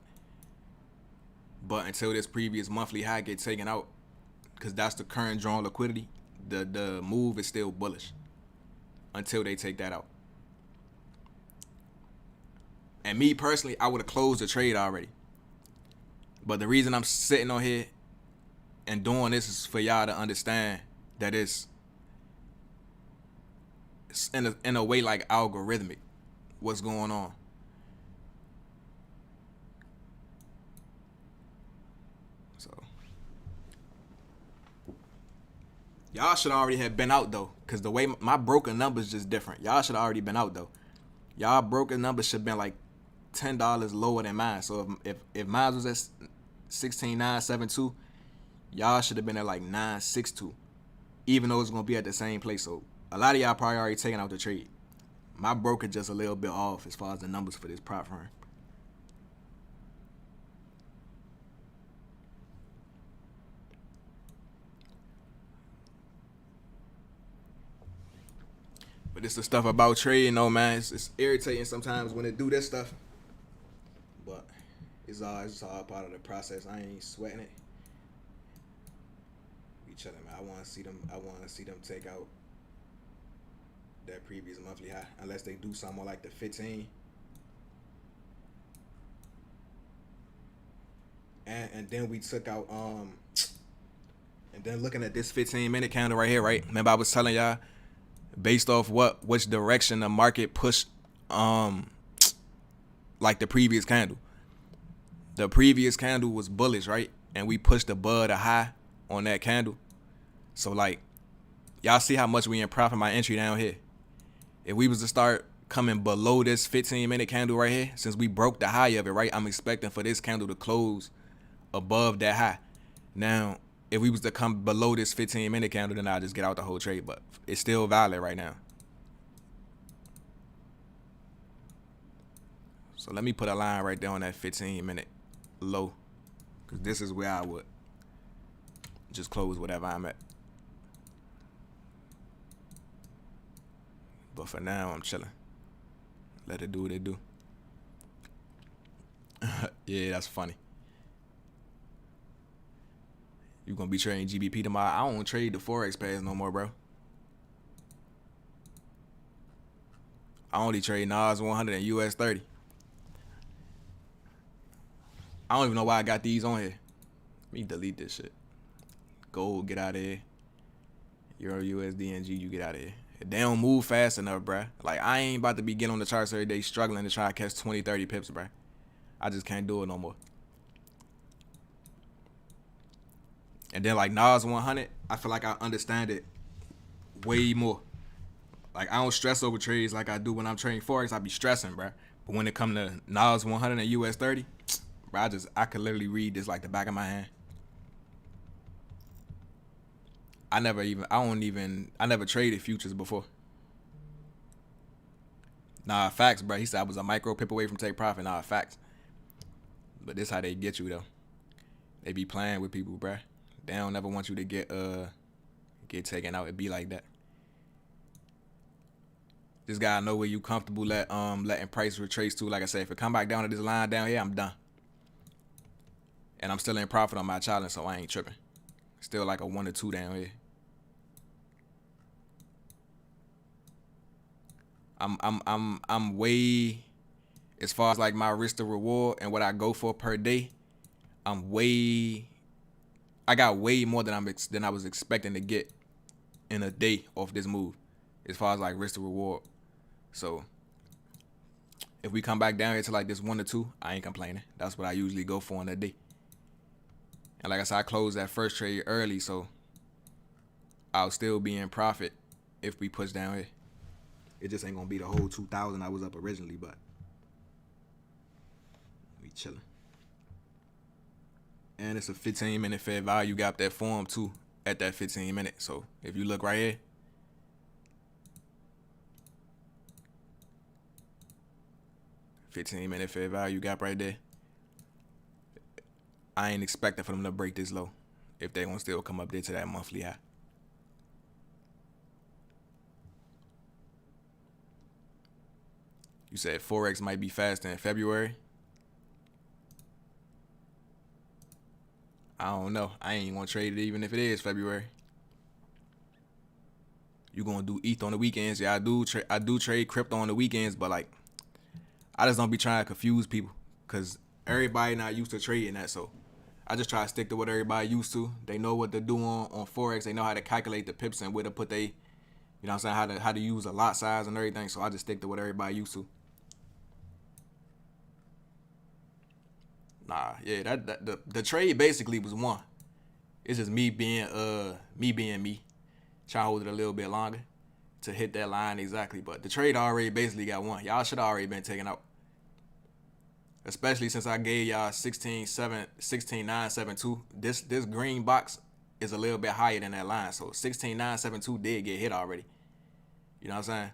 But until this previous monthly high get taken out, because that's the current drawn liquidity, the move is still bullish until they take that out. And me personally, I would have closed the trade already. But the reason I'm sitting on here and doing this is for y'all to understand that it's in a way like algorithmic what's going on. So y'all should already have been out though, because the way my broken numbers just different. Y'all should have already been out though. Y'all broken numbers should have been like $10 lower than mine. So if mine was at 16,972, y'all should have been at like 962, even though it's gonna be at the same place. So a lot of y'all probably already taking out the trade. My broker just a little bit off as far as the numbers for this prop firm. But it's the stuff about trading, though, man. It's irritating sometimes when they do this stuff. But it's all part of the process. I ain't sweating it. We chilling, man. I want to see them take out that previous monthly high, unless they do something like the 15. And then we took out and then looking at this 15-minute candle right here, right? Remember I was telling y'all based off which direction the market pushed like the previous candle. The previous candle was bullish, right? And we pushed above the high on that candle. So like y'all see how much we in profit my entry down here. If we was to start coming below this 15-minute candle right here, since we broke the high of it, right? I'm expecting for this candle to close above that high. Now, if we was to come below this 15-minute candle, then I'll just get out the whole trade. But it's still valid right now. So let me put a line right there on that 15-minute low, because this is where I would just close whatever I'm at. But for now, I'm chilling. Let it do what it do. Yeah, that's funny. You gonna be trading GBP tomorrow? I don't trade the Forex pairs no more, bro. I only trade Nas100 and US30. I don't even know why I got these on here. Let me delete this shit. Gold, get out of here. Euro, USD, and G, you get out of here. They don't move fast enough, bruh. Like, I ain't about to be getting on the charts every day struggling to try to catch 20, 30 pips, bruh. I just can't do it no more. And then, like, Nas100, I feel like I understand it way more. Like, I don't stress over trades like I do when I'm trading Forex. I be stressing, bruh. But when it come to Nas100 and US30, bruh, I could literally read this like the back of my hand. I never traded futures before. Nah, facts, bro. He said I was a micro pip away from take profit. Nah, facts. But this how they get you, though. They be playing with people, bro. They don't ever want you to get taken out. It be like that. Just gotta know where you comfortable letting price retrace to. Like I said, if it come back down to this line down here, I'm done. And I'm still in profit on my challenge, so I ain't tripping. Still like a 1 or 2 down here. I'm way, as far as like my risk to reward and what I go for per day, I got way more than I was expecting to get in a day off this move, as far as like risk to reward. So if we come back down here to like this 1 or 2, I ain't complaining. That's what I usually go for in a day. And like I said, I closed that first trade early, so I'll still be in profit if we push down here. It just ain't gonna be the whole 2,000 I was up originally, but we chilling. And it's a 15-minute fair value gap that formed too at that 15 minute. So if you look right here, $15-minute fair value gap right there. I ain't expecting for them to break this low if they gonna still come up there to that monthly high. You said Forex might be faster in February. I don't know. I ain't gonna trade it even if it is February. You gonna do ETH on the weekends? Yeah, I do trade crypto on the weekends, but like, I just don't be trying to confuse people because everybody not used to trading that. So I just try to stick to what everybody used to. They know what to do on Forex. They know how to calculate the pips and where to put you know what I'm saying, how to use a lot size and everything. So I just stick to what everybody used to. Nah, yeah, the trade basically was one. It's just me being me, trying to hold it a little bit longer to hit that line exactly. But the trade already basically got one. Y'all should have already been taken out. Especially since I gave y'all 16.972. This green box is a little bit higher than that line. So 16.972 did get hit already. You know what I'm saying?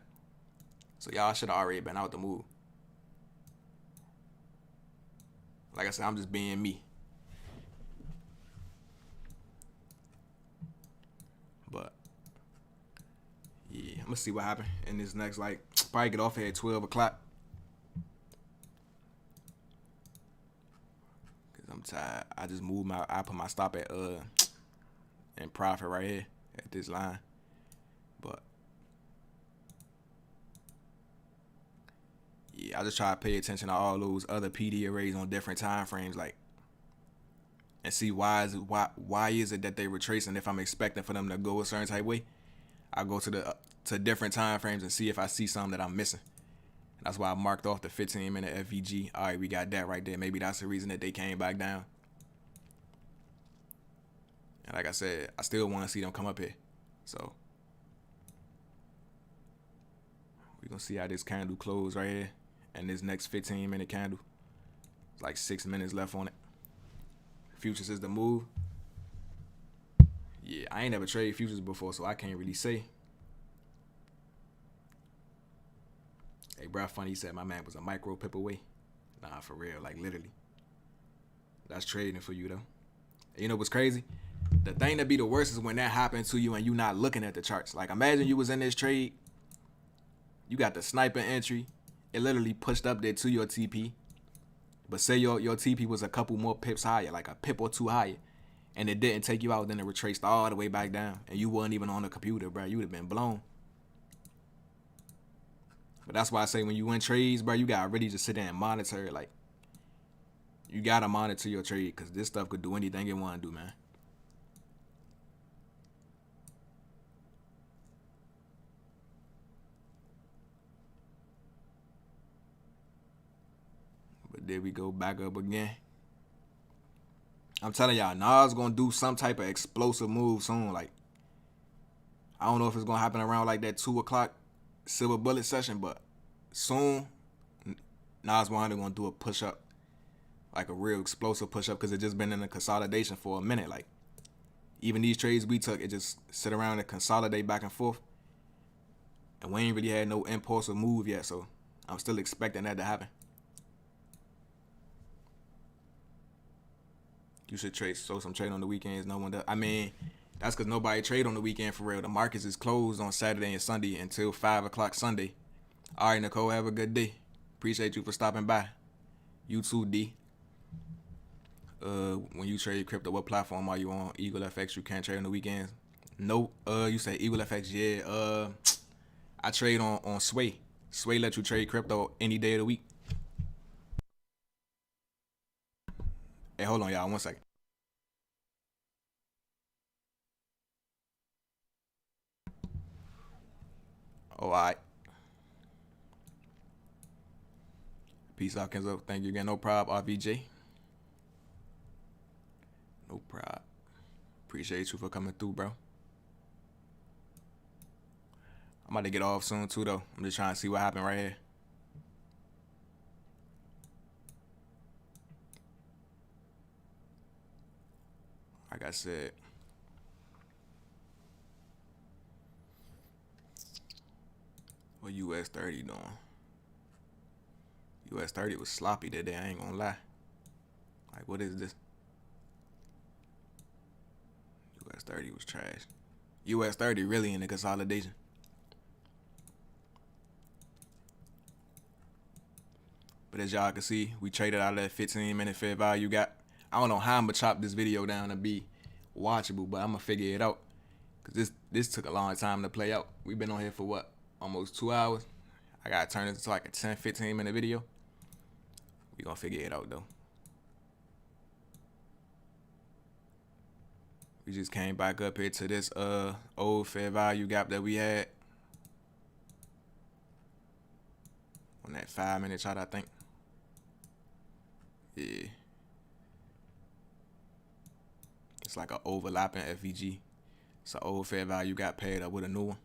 So y'all should have already been out the move. Like I said, I'm just being me. But yeah, I'm gonna see what happens in this next, like, probably get off here at 12 o'clock. Cause I'm tired. I just I put my stop at in profit right here at this line. But yeah, I just try to pay attention to all those other PD arrays on different time frames, like, and see why is it that they retracing. If I'm expecting for them to go a certain type way, I go to different time frames and see if I see something that I'm missing. And that's why I marked off the 15-minute FVG. All right, we got that right there. Maybe that's the reason that they came back down. And like I said, I still want to see them come up here. So we're gonna see how this candle close right here. And this next 15-minute candle. It's like 6 minutes left on it. Futures is the move. Yeah, I ain't never traded futures before, so I can't really say. Hey, bro, funny, he said my man was a micro pip away. Nah, for real, like literally. That's trading for you, though. You know what's crazy? The thing that be the worst is when that happened to you and you not looking at the charts. Like, imagine you was in this trade, you got the sniper entry, it literally pushed up there to your TP. But say your TP was a couple more pips higher, like a pip or two higher, and it didn't take you out, then it retraced all the way back down, and you wasn't even on the computer, bro. You would have been blown. But that's why I say when you win trades, bro, you gotta really just sit there and monitor it. Like, you gotta monitor your trade, because this stuff could do anything it want to do, man. But there we go, back up again. I'm telling y'all, Nas gonna do some type of explosive move soon. Like, I don't know if it's gonna happen around like that 2 o'clock silver bullet session, but soon Nas100 gonna do a push up, like a real explosive push up, because it just been in a consolidation for a minute. Like, even these trades we took, it just sit around and consolidate back and forth, and we ain't really had no impulsive move yet. So I'm still expecting that to happen. You should trade, so some trade on the weekends. No one does. I mean, that's because nobody trade on the weekend for real. The markets is closed on Saturday and Sunday until 5 o'clock Sunday. All right, Nicole, have a good day. Appreciate you for stopping by. You too, D. When you trade crypto, what platform are you on? EagleFX, you can't trade on the weekends. No, you say EagleFX, yeah. I trade on Sway. Sway let you trade crypto any day of the week. Hey, hold on, y'all, 1 second. Oh, all right. Peace out, Kenzo. Thank you again. No problem, RVJ. No problem. Appreciate you for coming through, bro. I'm about to get off soon, too, though. I'm just trying to see what happened right here. Like I said, what US30 doing? US30 was sloppy that day, I ain't gonna lie. Like, what is this? US30 was trash. US30 really in the consolidation. But as y'all can see, we traded out of that 15-minute fair value gap. I don't know how I'm gonna chop this video down to be watchable, but I'm gonna figure it out. Cause this took a long time to play out. We've been on here for what? Almost 2 hours. I gotta turn it into like a 10-15 minute video. We gonna figure it out though. We just came back up here to this old fair value gap that we had on that 5-minute chart, I think. Yeah. It's like an overlapping FVG. It's an old fair value got paired up with a new one.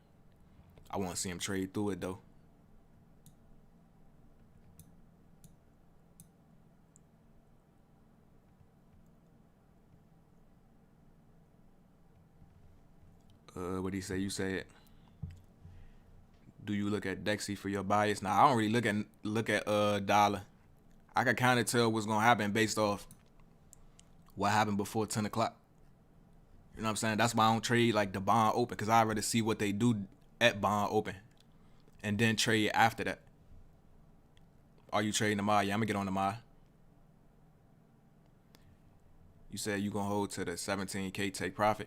I want to see him trade through it though. What do you say? You said, do you look at Dexy for your bias? Nah, I don't really look at dollar. I can kind of tell what's gonna happen based off what happened before 10 o'clock. You know what I'm saying? That's why I don't trade like the bond open, because I'd rather see what they do at bond open and then trade after that. Are you trading the MA? Yeah, I'm gonna get on the MA. You said you gonna hold to the 17K take profit.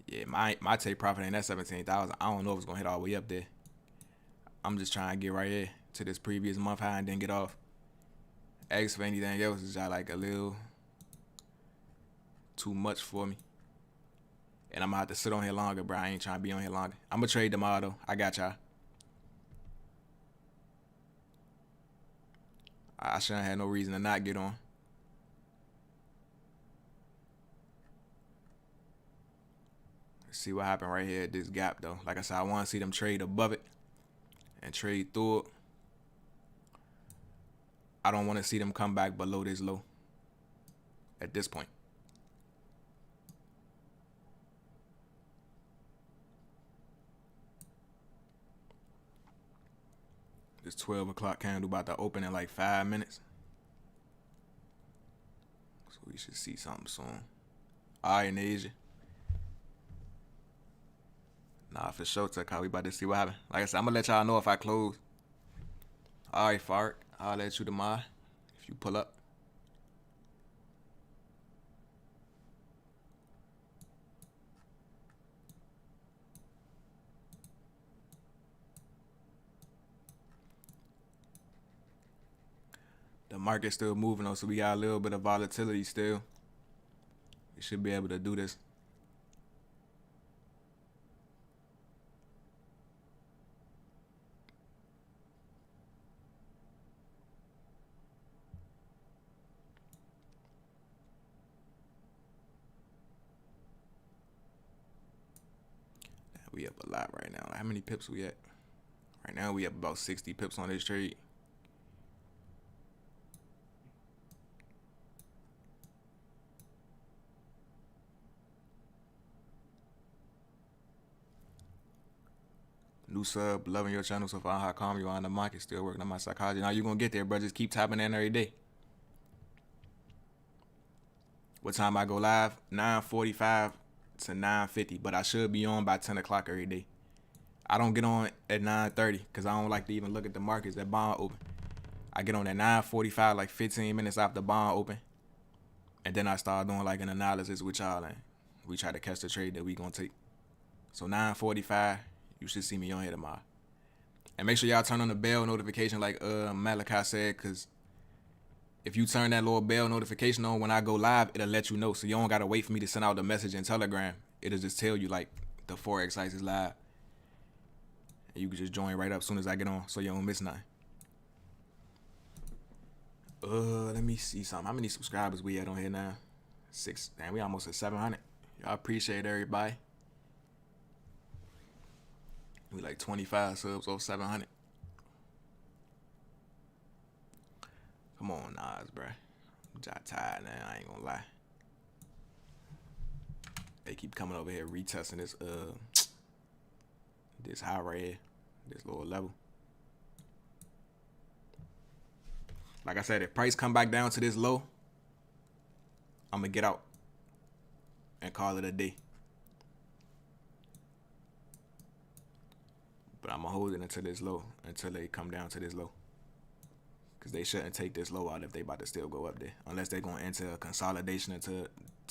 Yeah, my take profit ain't that 17,000. I don't know if it's gonna hit all the way up there. I'm just trying to get right here to this previous month high and then get off. Ask for anything else is just like a little too much for me. And I'm gonna have to sit on here longer, bro. I ain't trying to be on here longer. I'm gonna trade tomorrow though. I got y'all. I shouldn't have no reason to not get on. Let's see what happened right here at this gap though. Like I said, I want to see them trade above it and trade through it. I don't want to see them come back below this low at this point. This 12 o'clock candle about to open in like 5 minutes. So we should see something soon. All right, in Asia. Nah, for sure, Tuck. We about to see what happens. Like I said, I'm going to let y'all know if I close. All right, Fark. I'll let you tomorrow if you pull up. The market's still moving though, so we got a little bit of volatility still. We should be able to do this. We up a lot right now. Like, how many pips we at? Right now we up about 60 pips on this trade. New sub, loving your channel so far. How calm you are in the market, still working on my psychology. Now you're gonna get there, bro. Just keep tapping in every day. What time I go live? 9:45 to 9:50, but I should be on by 10 o'clock every day. I don't get on at 9:30 because I don't like to even look at the markets that bond open. I get on at 9:45, like 15 minutes after bond open, and then I start doing like an analysis with y'all, and we try to catch the trade that we gonna take. So 9:45, you should see me on here tomorrow. And make sure y'all turn on the bell notification like Malachi said, because if you turn that little bell notification on when I go live, it'll let you know. So you don't gotta wait for me to send out the message in Telegram. It'll just tell you like the Forex Ice is live. And you can just join right up as soon as I get on so you don't miss nothing. Let me see something. How many subscribers we at on here now? 6. Damn, we almost at 700. Y'all appreciate everybody. We like 25 subs off 700. Come on, Nas, bruh. I'm just tired now. I ain't gonna lie. They keep coming over here retesting this high right here, this lower level. Like I said, if price come back down to this low, I'm gonna get out and call it a day. But I'm gonna hold it until this low, until they come down to this low. Because they shouldn't take this low out if they about to still go up there. Unless they're going to enter a consolidation into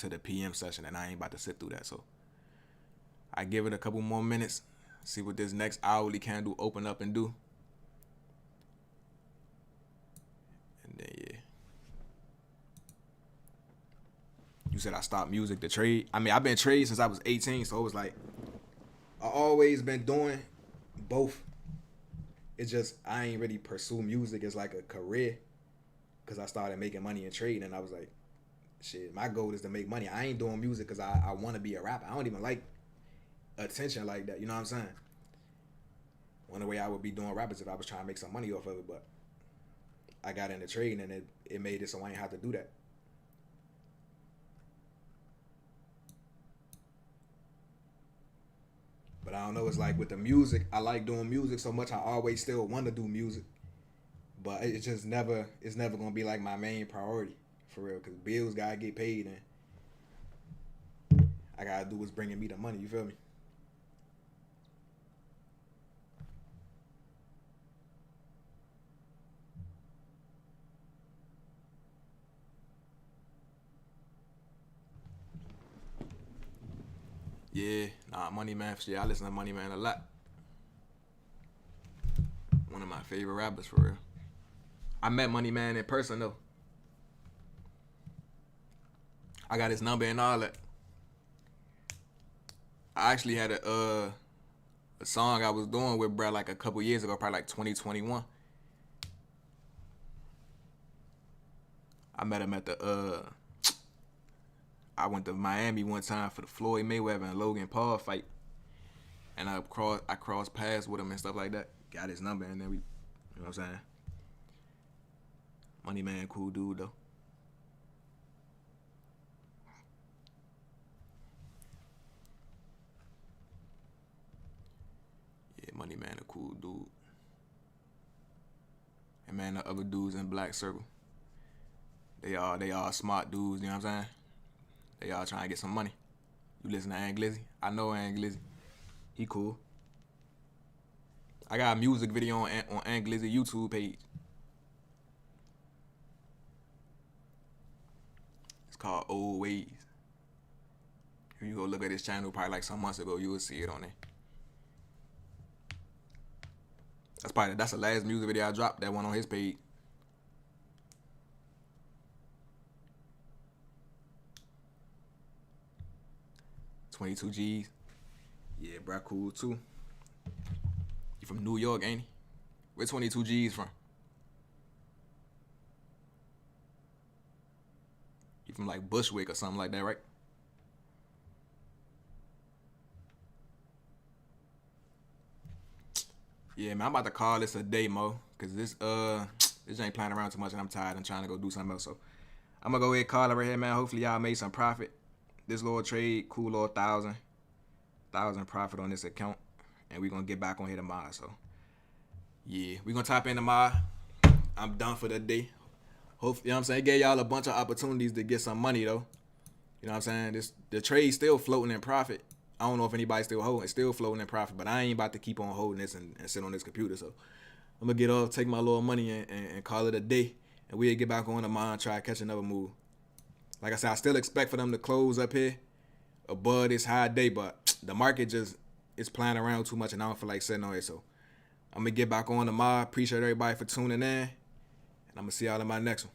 the PM session, and I ain't about to sit through that. So I give it a couple more minutes, see what this next hourly candle open up and do. And then, yeah. You said I stopped music to trade. I mean, I've been trading since I was 18, so it was like I always been doing both. It's just I ain't really pursue music as like a career because I started making money in trading, and I was like, shit, my goal is to make money. I ain't doing music because I want to be a rapper. I don't even like attention like that. You know what I'm saying? One way I would be doing rap is if I was trying to make some money off of it, but I got into trading and it made it so I ain't have to do that. But I don't know, it's like with the music, I like doing music so much I always still want to do music. But it's just never gonna be like my main priority for real, because bills gotta get paid and I gotta do what's bringing me the money, you feel me? Yeah, nah, Money Man, yeah, I listen to Money Man a lot. One of my favorite rappers for real. I met Money Man in person though. I got his number and all that. I actually had a song I was doing with bro like a couple years ago, probably like 2021. I met him at the I went to Miami one time for the Floyd Mayweather and Logan Paul fight, and I crossed paths with him and stuff like that. Got his number, and then we, you know what I'm saying? Money Man, cool dude though. Yeah, Money Man, a cool dude. And man, the other dudes in black circle, they all smart dudes, you know what I'm saying? They all trying to get some money. You listen to Anglizzy? I know Anglizzy. He cool. I got a music video on Anglizzy YouTube page. It's called Old Ways. If you go look at his channel probably like some months ago, you will see it on there. That's the last music video I dropped, that one on his page. $22 G's. Yeah, bro, cool too. You from New York, ain't he? Where 22 G's from? You from like Bushwick or something like that, right? Yeah, man, I'm about to call this a day, Mo, cause this ain't playing around too much, and I'm tired. I'm trying to go do something else, so I'm gonna go ahead and call it right here, man. Hopefully y'all made some profit. This little trade, cool little 1,000 profit on this account, and we gonna get back on here tomorrow. So yeah, we gonna tap in tomorrow. I'm done for the day. Hopefully, you know what I'm saying, it gave y'all a bunch of opportunities to get some money though. You know what I'm saying? The trade's still floating in profit. I don't know if anybody's still holding. It's still floating in profit, but I ain't about to keep on holding this and sit on this computer. So I'm gonna get off, take my little money and call it a day, and we'll get back on tomorrow and try to catch another move. Like I said, I still expect for them to close up here above this high day, but the market just is playing around too much, and I don't feel like sitting on it. So I'm gonna get back on tomorrow. Appreciate everybody for tuning in, and I'm gonna see y'all in my next one.